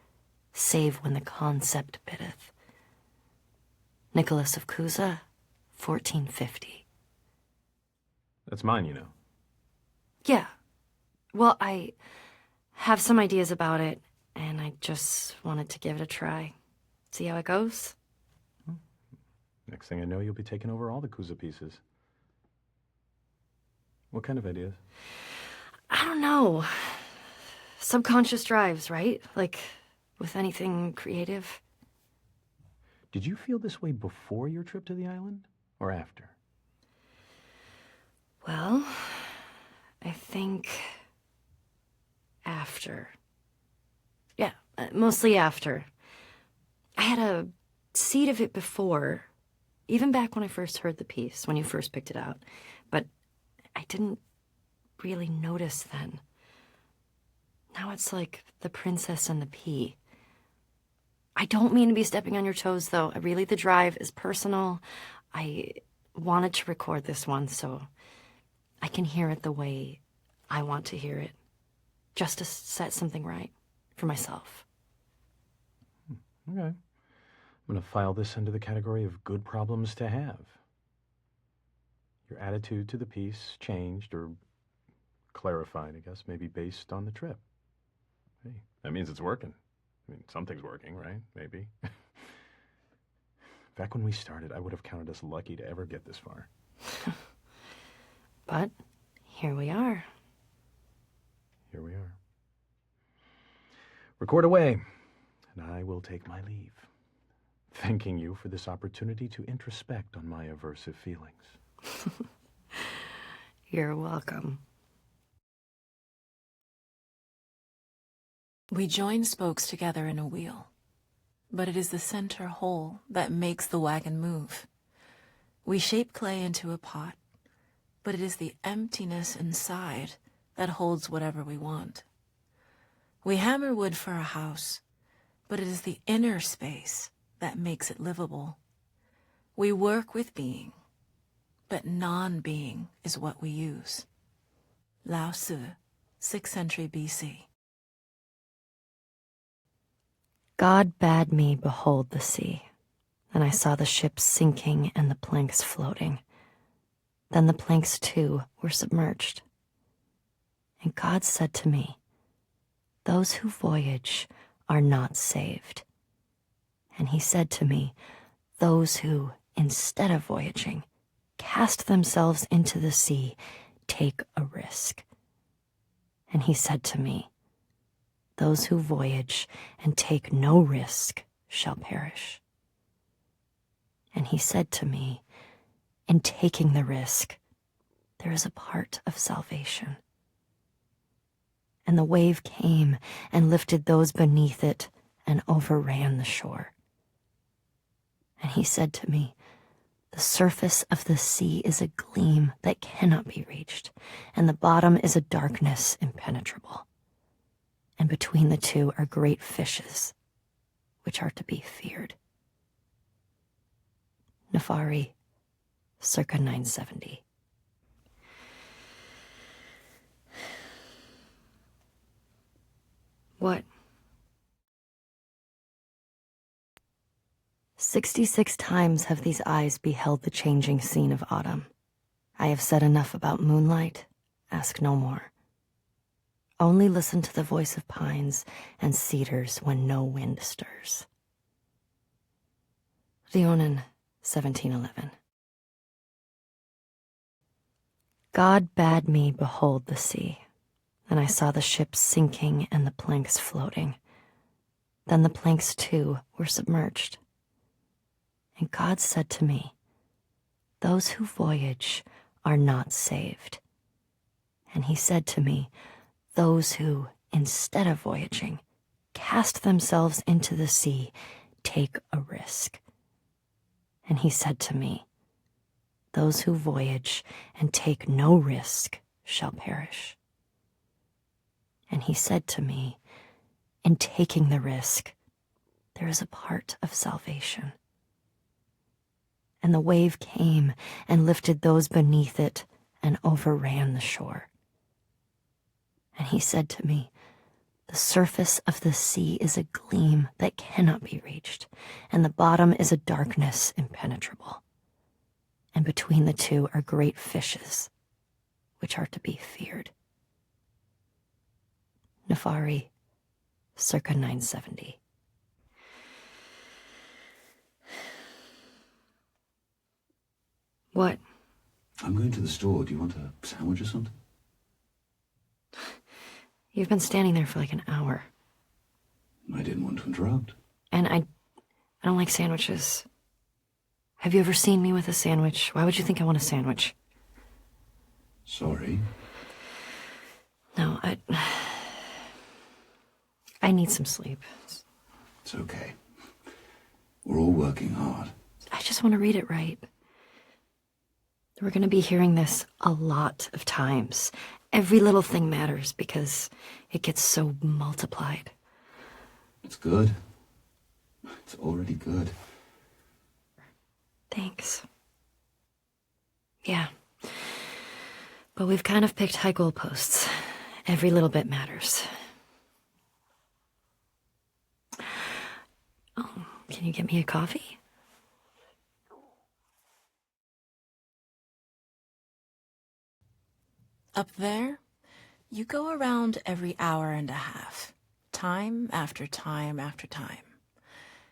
save when the concept biddeth. Nicolás de Cusa, 1450. That's mine, you know. Yeah. Well, I have some ideas about it, and I just wanted to give it a try. See how it goes? Next thing I know, you'll be taking over all the Cusa pieces. What kind of ideas? I don't know. Subconscious drives, right? Like with anything creative. Did you feel this way before your trip to the island, or after? Well, I think after. Yeah, mostly after. I had a seed of it before, even back when I first heard the piece, when you first picked it out. But I didn't really notice then. Now it's like The Princess and the Pea. I don't mean to be stepping on your toes, though. Really, the drive is personal. I wanted to record this one so I can hear it the way I want to hear it, just to set something right for myself. Okay. I'm going to file this into the category of good problems to have. Your attitude to the piece changed or clarified, I guess, maybe based on the trip. Hey, that means it's working. I mean, something's working, right? Maybe. Back when we started, I would have counted us lucky to ever get this far. But here we are. Here we are. Record away, and I will take my leave, thanking you for this opportunity to introspect on my aversive feelings. You're welcome. We join spokes together in a wheel, but it is the center whole that makes the wagon move. We shape clay into a pot, but it is the emptiness inside that holds whatever we want. We hammer wood for a house, but it is the inner space that makes it livable. We work with being, but non-being is what we use. Lao Tzu, 6th century BC. God bade me behold the sea, and I saw the ships sinking and the planks floating. Then the planks too were submerged. And God said to me, those who voyage are not saved. And he said to me, those who, instead of voyaging, cast themselves into the sea, take a risk. And he said to me, those who voyage and take no risk shall perish. And he said to me, in taking the risk, there is a part of salvation. And the wave came and lifted those beneath it and overran the shore. And he said to me, the surface of the sea is a gleam that cannot be reached, and the bottom is a darkness impenetrable. And between the two are great fishes, which are to be feared. Niffari, circa 970. What? 66 times have these eyes beheld the changing scene of autumn. I have said enough about moonlight, ask no more. Only listen to the voice of pines and cedars when no wind stirs. Ryonen, 1711. God bade me behold the sea, and I saw the ships sinking and the planks floating. Then the planks too were submerged. And God said to me, those who voyage are not saved. And he said to me, those who, instead of voyaging, cast themselves into the sea, take a risk. And he said to me, those who voyage and take no risk shall perish. And he said to me, in taking the risk, there is a part of salvation. And the wave came and lifted those beneath it and overran the shore. And he said to me, the surface of the sea is a gleam that cannot be reached, and the bottom is a darkness impenetrable. And between the two are great fishes, which are to be feared. Niffari, circa 970. What? I'm going to the store. Do you want a sandwich or something? You've been standing there for like an hour. I didn't want to interrupt. And I don't like sandwiches. Have you ever seen me with a sandwich? Why would you think I want a sandwich? Sorry. No, I need some sleep. It's okay. We're all working hard. I just want to read it right. We're going to be hearing this a lot of times. Every little thing matters because it gets so multiplied. It's good. It's already good. Thanks. Yeah. But we've kind of picked high goalposts. Every little bit matters. Oh, can you get me a coffee? Up there, you go around every hour and a half, time after time after time.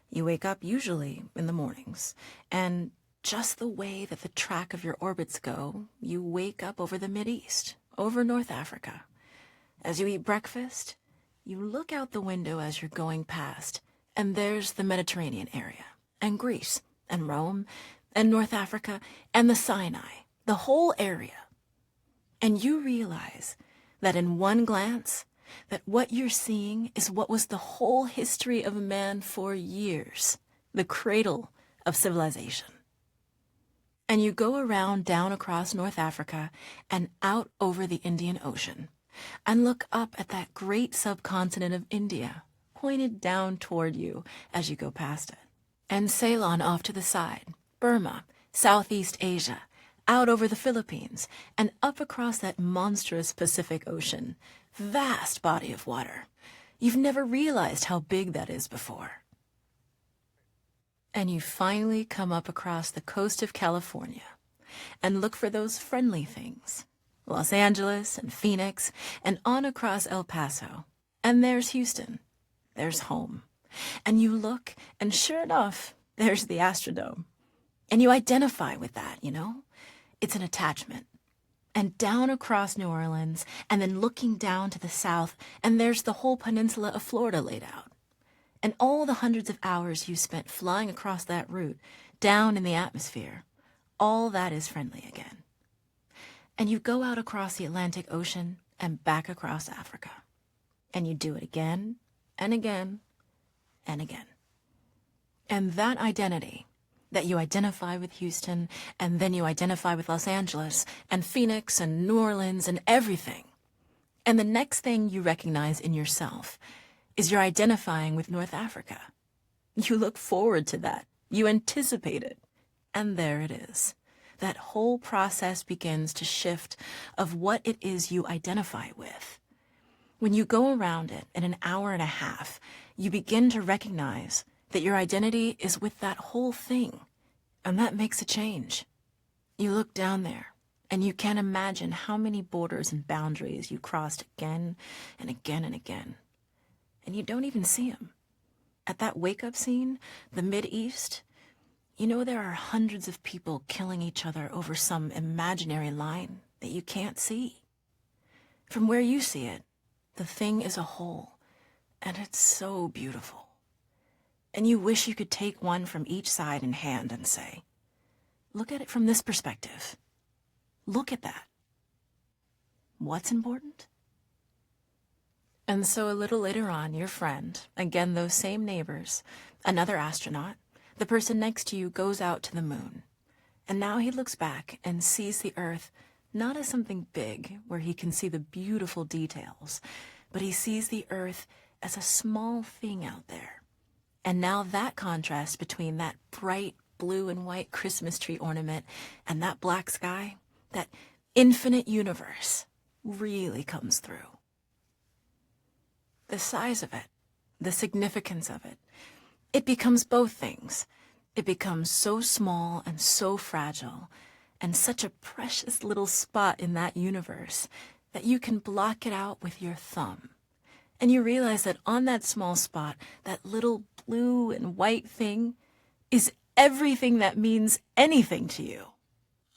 You wake up usually in the mornings, and just the way that the track of your orbits go, you wake up over the Mideast, over North Africa. As you eat breakfast, you look out the window as you're going past, and there's the Mediterranean area, and Greece, and Rome, and North Africa, and the Sinai, the whole area. And you realize that in one glance, that what you're seeing is what was the whole history of man for years, the cradle of civilization. And you go around down across North Africa and out over the Indian Ocean and look up at that great subcontinent of India, pointed down toward you as you go past it. And Ceylon off to the side, Burma, Southeast Asia, out over the Philippines, and up across that monstrous Pacific Ocean, vast body of water. You've never realized how big that is before. And you finally come up across the coast of California and look for those friendly things. Los Angeles and Phoenix and on across El Paso. And there's Houston. There's home. And you look, and sure enough, there's the Astrodome. And you identify with that, you know? It's an attachment. And down across New Orleans, and then looking down to the south, and there's the whole peninsula of Florida laid out. And all the hundreds of hours you spent flying across that route, down in the atmosphere, all that is friendly again. And you go out across the Atlantic Ocean and back across Africa. And you do it again, and again, and again. And that identity, that you identify with Houston, and then you identify with Los Angeles, and Phoenix, and New Orleans, and everything. And the next thing you recognize in yourself is you're identifying with North Africa. You look forward to that. You anticipate it. And there it is. That whole process begins to shift of what it is you identify with. When you go around it in an hour and a half, you begin to recognize that your identity is with that whole thing, and that makes a change. You look down there, and you can't imagine how many borders and boundaries you crossed again and again and again, and you don't even see them. At that wake-up scene, the Mideast, you know there are hundreds of people killing each other over some imaginary line that you can't see. From where you see it, the thing is a whole, and it's so beautiful. And you wish you could take one from each side in hand and say, look at it from this perspective. Look at that. What's important? And so a little later on, your friend, again those same neighbors, another astronaut, the person next to you goes out to the moon. And now he looks back and sees the Earth not as something big where he can see the beautiful details, but he sees the Earth as a small thing out there. And now that contrast between that bright blue and white Christmas tree ornament and that black sky, that infinite universe, really comes through. The size of it, the significance of it, it becomes both things. It becomes so small and so fragile, and such a precious little spot in that universe that you can block it out with your thumb. And you realize that on that small spot, that little blue and white thing is everything that means anything to you.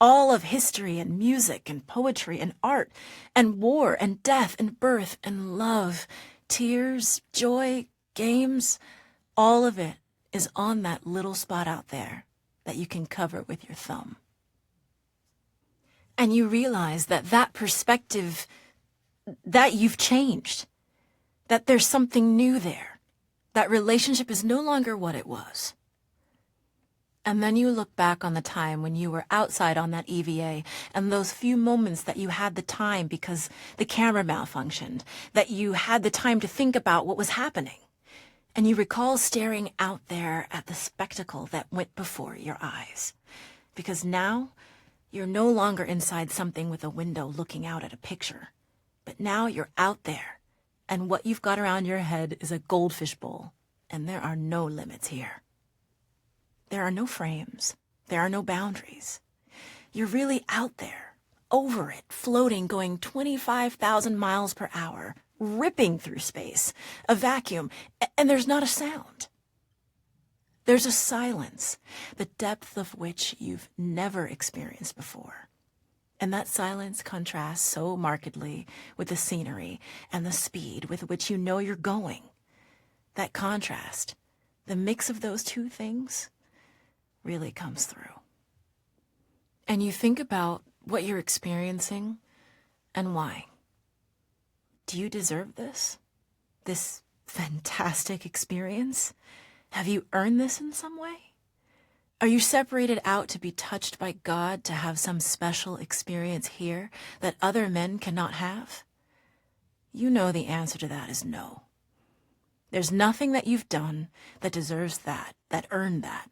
all of history and music and poetry and art and war and death and birth and love, tears, joy, games, all of it is on that little spot out there that you can cover with your thumb. And you realize that that perspective, that you've changed, that there's something new there. That relationship is no longer what it was. And then you look back on the time when you were outside on that EVA and those few moments that you had the time because the camera malfunctioned, that you had the time to think about what was happening. And you recall staring out there at the spectacle that went before your eyes. Because now, you're no longer inside something with a window looking out at a picture. But now you're out there, and what you've got around your head is a goldfish bowl, and there are no limits here. There are no frames. There are no boundaries. You're really out there, over it, floating, going 25,000 miles per hour, ripping through space, a vacuum, and there's not a sound. There's a silence, the depth of which you've never experienced before. And that silence contrasts so markedly with the scenery and the speed with which you know you're going. That contrast, the mix of those two things, really comes through. And you think about what you're experiencing and why. Do you deserve this? This fantastic experience? Have you earned this in some way? Are you separated out to be touched by God to have some special experience here that other men cannot have? You know the answer to that is no. There's nothing that you've done that deserves that earned that.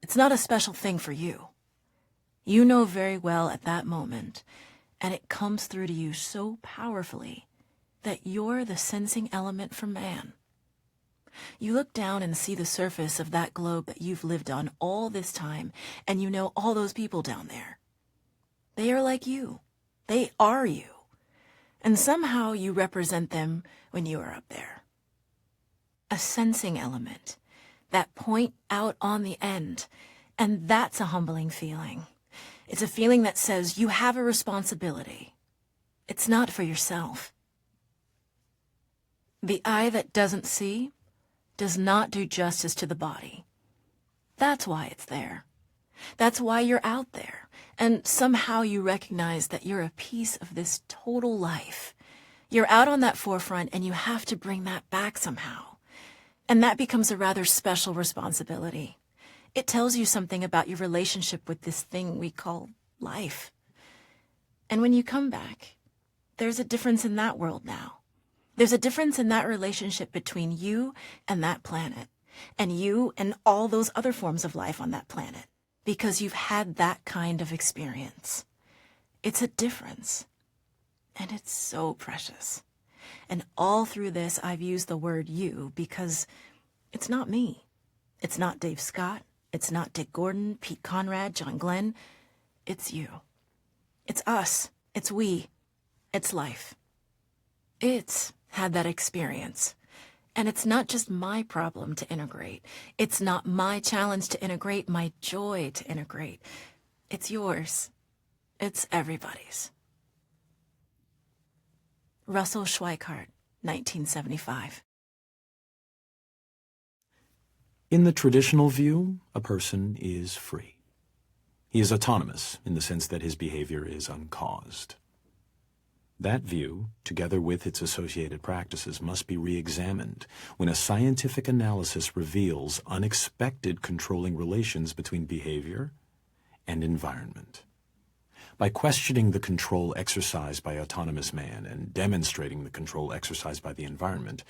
It's not a special thing for you. You know very well at that moment, and it comes through to you so powerfully that you're the sensing element for man. You look down and see the surface of that globe that you've lived on all this time, and you know all those people down there. They are like you. They are you. And somehow you represent them when you are up there. A sensing element, that point out on the end, and that's a humbling feeling. It's a feeling that says you have a responsibility. It's not for yourself. The eye that doesn't see does not do justice to the body. That's why it's there. That's why you're out there. And somehow you recognize that you're a piece of this total life. You're out on that forefront and you have to bring that back somehow. And that becomes a rather special responsibility. It tells you something about your relationship with this thing we call life. And when you come back, there's a difference in that world now. There's a difference in that relationship between you and that planet, and you and all those other forms of life on that planet, because you've had that kind of experience. It's a difference, and it's so precious. And all through this, I've used the word you because it's not me. It's not Dave Scott. It's not Dick Gordon, Pete Conrad, John Glenn. It's you. It's us. It's we. It's life. It's had that experience. And it's not just my problem to integrate. It's not my challenge to integrate, my joy to integrate. It's yours. It's everybody's. Russell Schweickart, 1975. In the traditional view, a person is free. He is autonomous in the sense that his behavior is uncaused. That view, together with its associated practices, must be re-examined when a scientific analysis reveals unexpected controlling relations between behavior and environment. By questioning the control exercised by autonomous man and demonstrating the control exercised by the environment,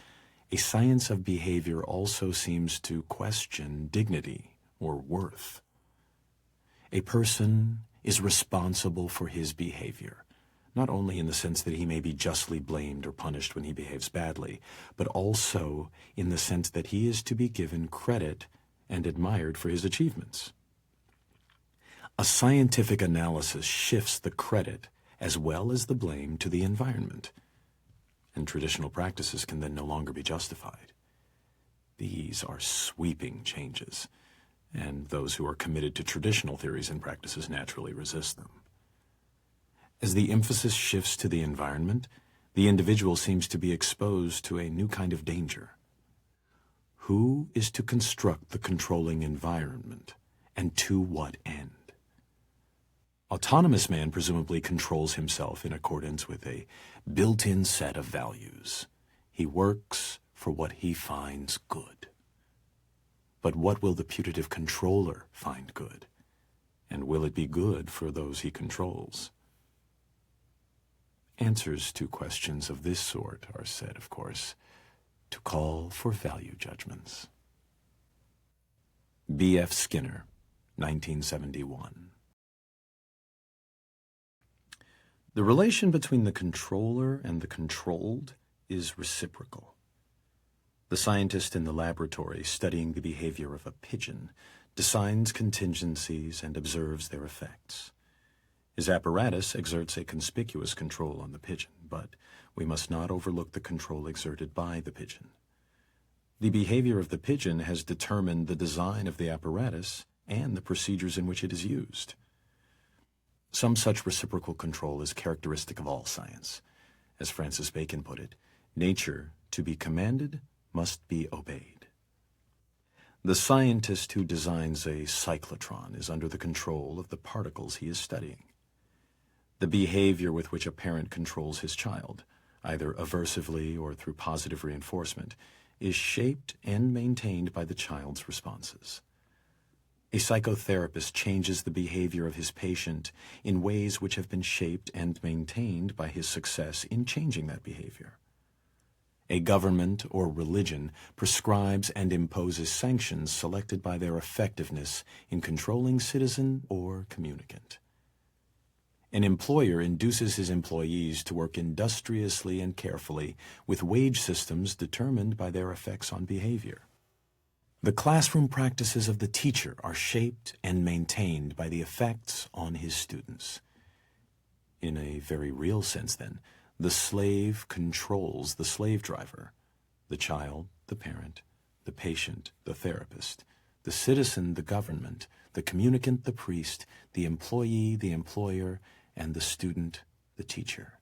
a science of behavior also seems to question dignity or worth. A person is responsible for his behavior, not only in the sense that he may be justly blamed or punished when he behaves badly, but also in the sense that he is to be given credit and admired for his achievements. A scientific analysis shifts the credit as well as the blame to the environment, and traditional practices can then no longer be justified. These are sweeping changes, and those who are committed to traditional theories and practices naturally resist them. As the emphasis shifts to the environment, the individual seems to be exposed to a new kind of danger. Who is to construct the controlling environment, and to what end? Autonomous man presumably controls himself in accordance with a built-in set of values. He works for what he finds good. But what will the putative controller find good? And will it be good for those he controls? Answers to questions of this sort are said, of course, to call for value judgments. B.F. Skinner, 1971. The relation between the controller and the controlled is reciprocal. The scientist in the laboratory studying the behavior of a pigeon designs contingencies and observes their effects. His apparatus exerts a conspicuous control on the pigeon, but we must not overlook the control exerted by the pigeon. The behavior of the pigeon has determined the design of the apparatus and the procedures in which it is used. Some such reciprocal control is characteristic of all science. As Francis Bacon put it, nature, to be commanded, must be obeyed. The scientist who designs a cyclotron is under the control of the particles he is studying. The behavior with which a parent controls his child, either aversively or through positive reinforcement, is shaped and maintained by the child's responses. A psychotherapist changes the behavior of his patient in ways which have been shaped and maintained by his success in changing that behavior. A government or religion prescribes and imposes sanctions selected by their effectiveness in controlling citizen or communicant. An employer induces his employees to work industriously and carefully with wage systems determined by their effects on behavior. The classroom practices of the teacher are shaped and maintained by the effects on his students. In a very real sense, then, the slave controls the slave driver, the child, the parent, the patient, the therapist, the citizen, the government, the communicant, the priest, the employee, the employer, and the student, the teacher.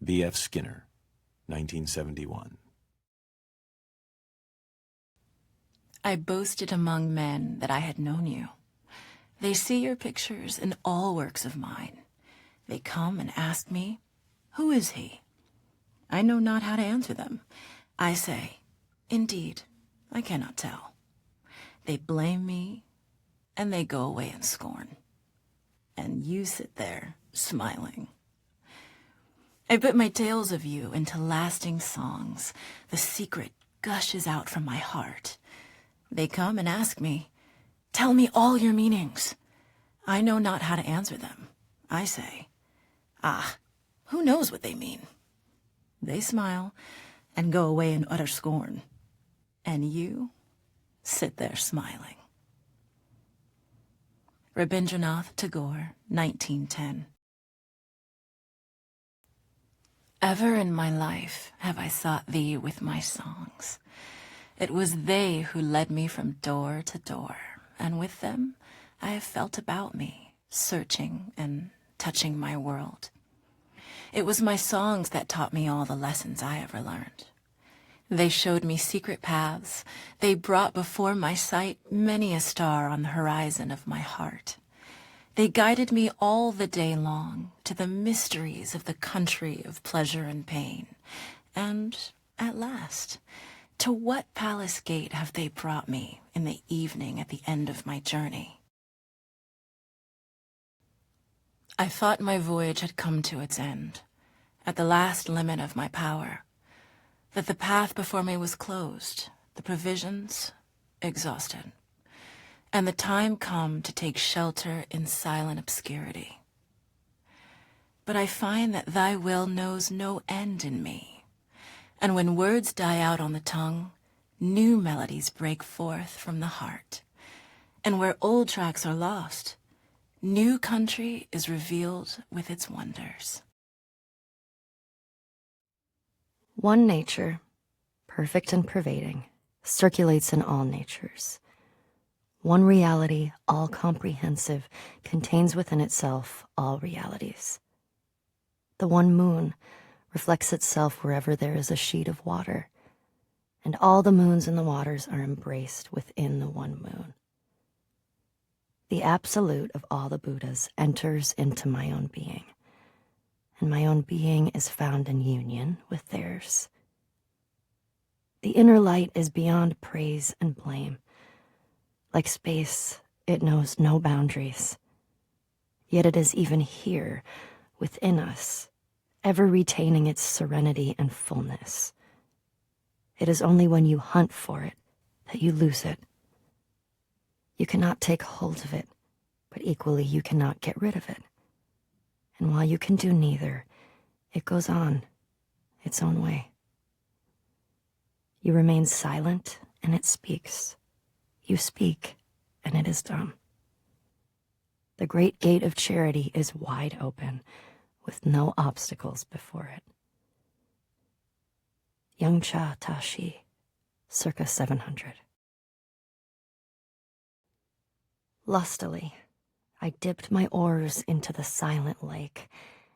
B.F. Skinner, 1971. I boasted among men that I had known you. They see your pictures in all works of mine. They come and ask me, who is he? I know not how to answer them. I say, indeed, I cannot tell. They blame me, and they go away in scorn. And you sit there, smiling. I put my tales of you into lasting songs. The secret gushes out from my heart. They come and ask me, tell me all your meanings. I know not how to answer them. I say, who knows what they mean? They smile and go away in utter scorn. And you sit there smiling. Rabindranath Tagore, 1910. Ever in my life have I sought thee with my songs. It was they who led me from door to door, and with them I have felt about me, searching and touching my world. It was my songs that taught me all the lessons I ever learned. They showed me secret paths. They brought before my sight many a star on the horizon of my heart. They guided me all the day long to the mysteries of the country of pleasure and pain. And at last, to what palace gate have they brought me in the evening at the end of my journey? I thought my voyage had come to its end, at the last limit of my power, that the path before me was closed, the provisions exhausted, and the time come to take shelter in silent obscurity. But I find that thy will knows no end in me, and when words die out on the tongue, new melodies break forth from the heart, and where old tracks are lost, new country is revealed with its wonders. One nature, perfect and pervading, circulates in all natures, One reality, all-comprehensive, contains within itself all realities. The one moon reflects itself wherever there is a sheet of water, and all the moons in the waters are embraced within the one moon. The absolute of all the Buddhas enters into my own being, and my own being is found in union with theirs. The inner light is beyond praise and blame. Like space, it knows no boundaries. Yet it is even here, within us, ever retaining its serenity and fullness. It is only when you hunt for it that you lose it. You cannot take hold of it, but equally you cannot get rid of it. And while you can do neither, it goes on, its own way. You remain silent, and it speaks. You speak, and it is done. The great gate of charity is wide open, with no obstacles before it. Yung-chia Ta-shih, circa 700. Lustily, I dipped my oars into the silent lake,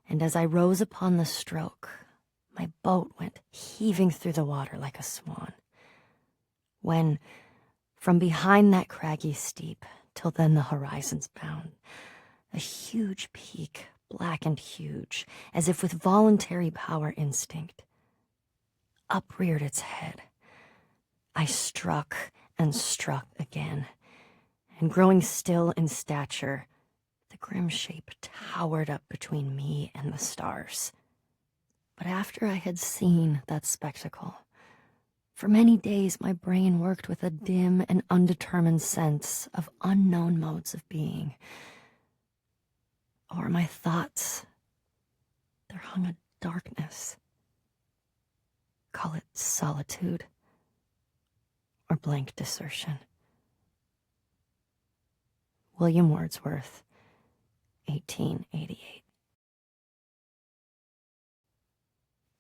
and as I rose upon the stroke, my boat went heaving through the water like a swan. When, from behind that craggy steep, till then the horizon's bound, a huge peak, black and huge, as if with voluntary power instinct, upreared its head. I struck and struck again, and growing still in stature, the grim shape towered up between me and the stars. But after I had seen that spectacle, for many days my brain worked with a dim and undetermined sense of unknown modes of being. Over my thoughts, there hung a darkness. Call it solitude or blank desertion. William Wordsworth, 1888.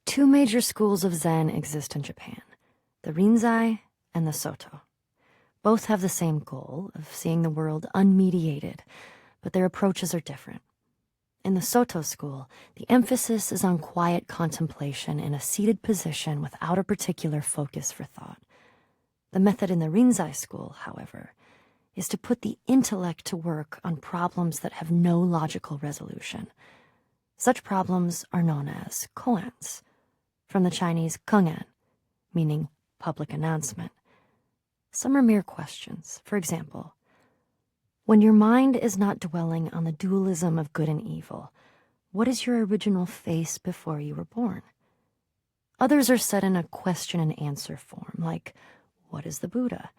Two major schools of Zen exist in Japan, the Rinzai and the Soto. Both have the same goal of seeing the world unmediated, but their approaches are different. In the Soto school, the emphasis is on quiet contemplation in a seated position without a particular focus for thought. The method in the Rinzai school, however, is to put the intellect to work on problems that have no logical resolution. Such problems are known as koans, from the Chinese kengan, meaning public announcement. Some are mere questions. For example, when your mind is not dwelling on the dualism of good and evil, what is your original face before you were born? Others are set in a question and answer form, like, what is the Buddha?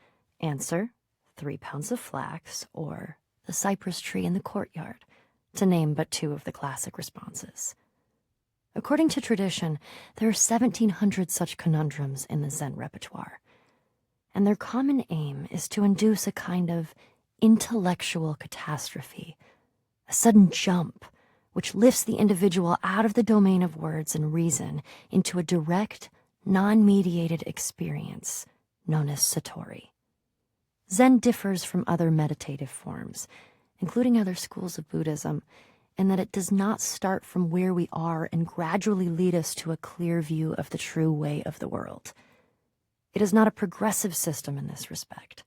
Answer, 3 pounds of flax, or the cypress tree in the courtyard, to name but two of the classic responses. According to tradition, there are 1,700 such conundrums in the Zen repertoire, and their common aim is to induce a kind of intellectual catastrophe, a sudden jump which lifts the individual out of the domain of words and reason into a direct, non-mediated experience known as satori. Zen differs from other meditative forms, including other schools of Buddhism, in that it does not start from where we are and gradually lead us to a clear view of the true way of the world. It is not a progressive system in this respect.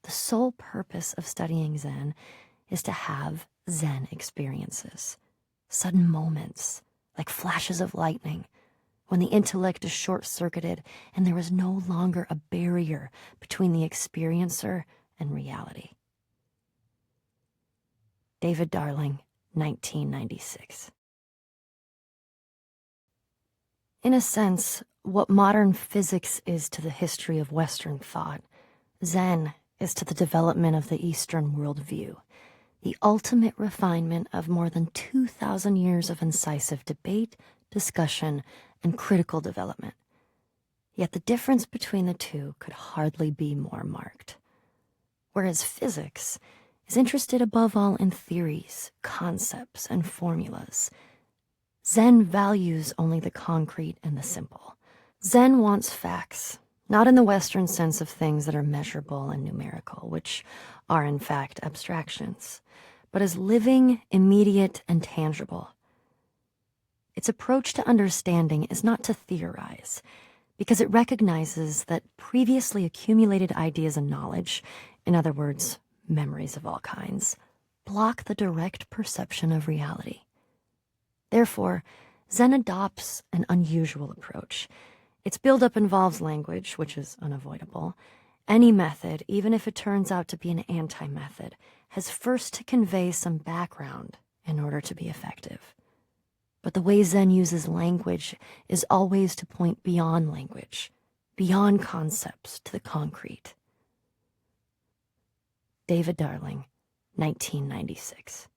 The sole purpose of studying Zen is to have Zen experiences, sudden moments, like flashes of lightning, when the intellect is short-circuited and there is no longer a barrier between the experiencer and reality. David Darling, 1996. In a sense, what modern physics is to the history of Western thought, Zen is to the development of the Eastern worldview, the ultimate refinement of more than 2,000 years of incisive debate, discussion, and critical development. Yet the difference between the two could hardly be more marked. Whereas physics is interested above all in theories, concepts, and formulas, Zen values only the concrete and the simple. Zen wants facts, not in the Western sense of things that are measurable and numerical, which are in fact abstractions, but as living, immediate, and tangible. Its approach to understanding is not to theorize, because it recognizes that previously accumulated ideas and knowledge, in other words, memories of all kinds, block the direct perception of reality. Therefore, Zen adopts an unusual approach. Its buildup involves language, which is unavoidable. Any method, even if it turns out to be an anti-method, has first to convey some background in order to be effective. But the way Zen uses language is always to point beyond language, beyond concepts to the concrete. David Darling, 1996.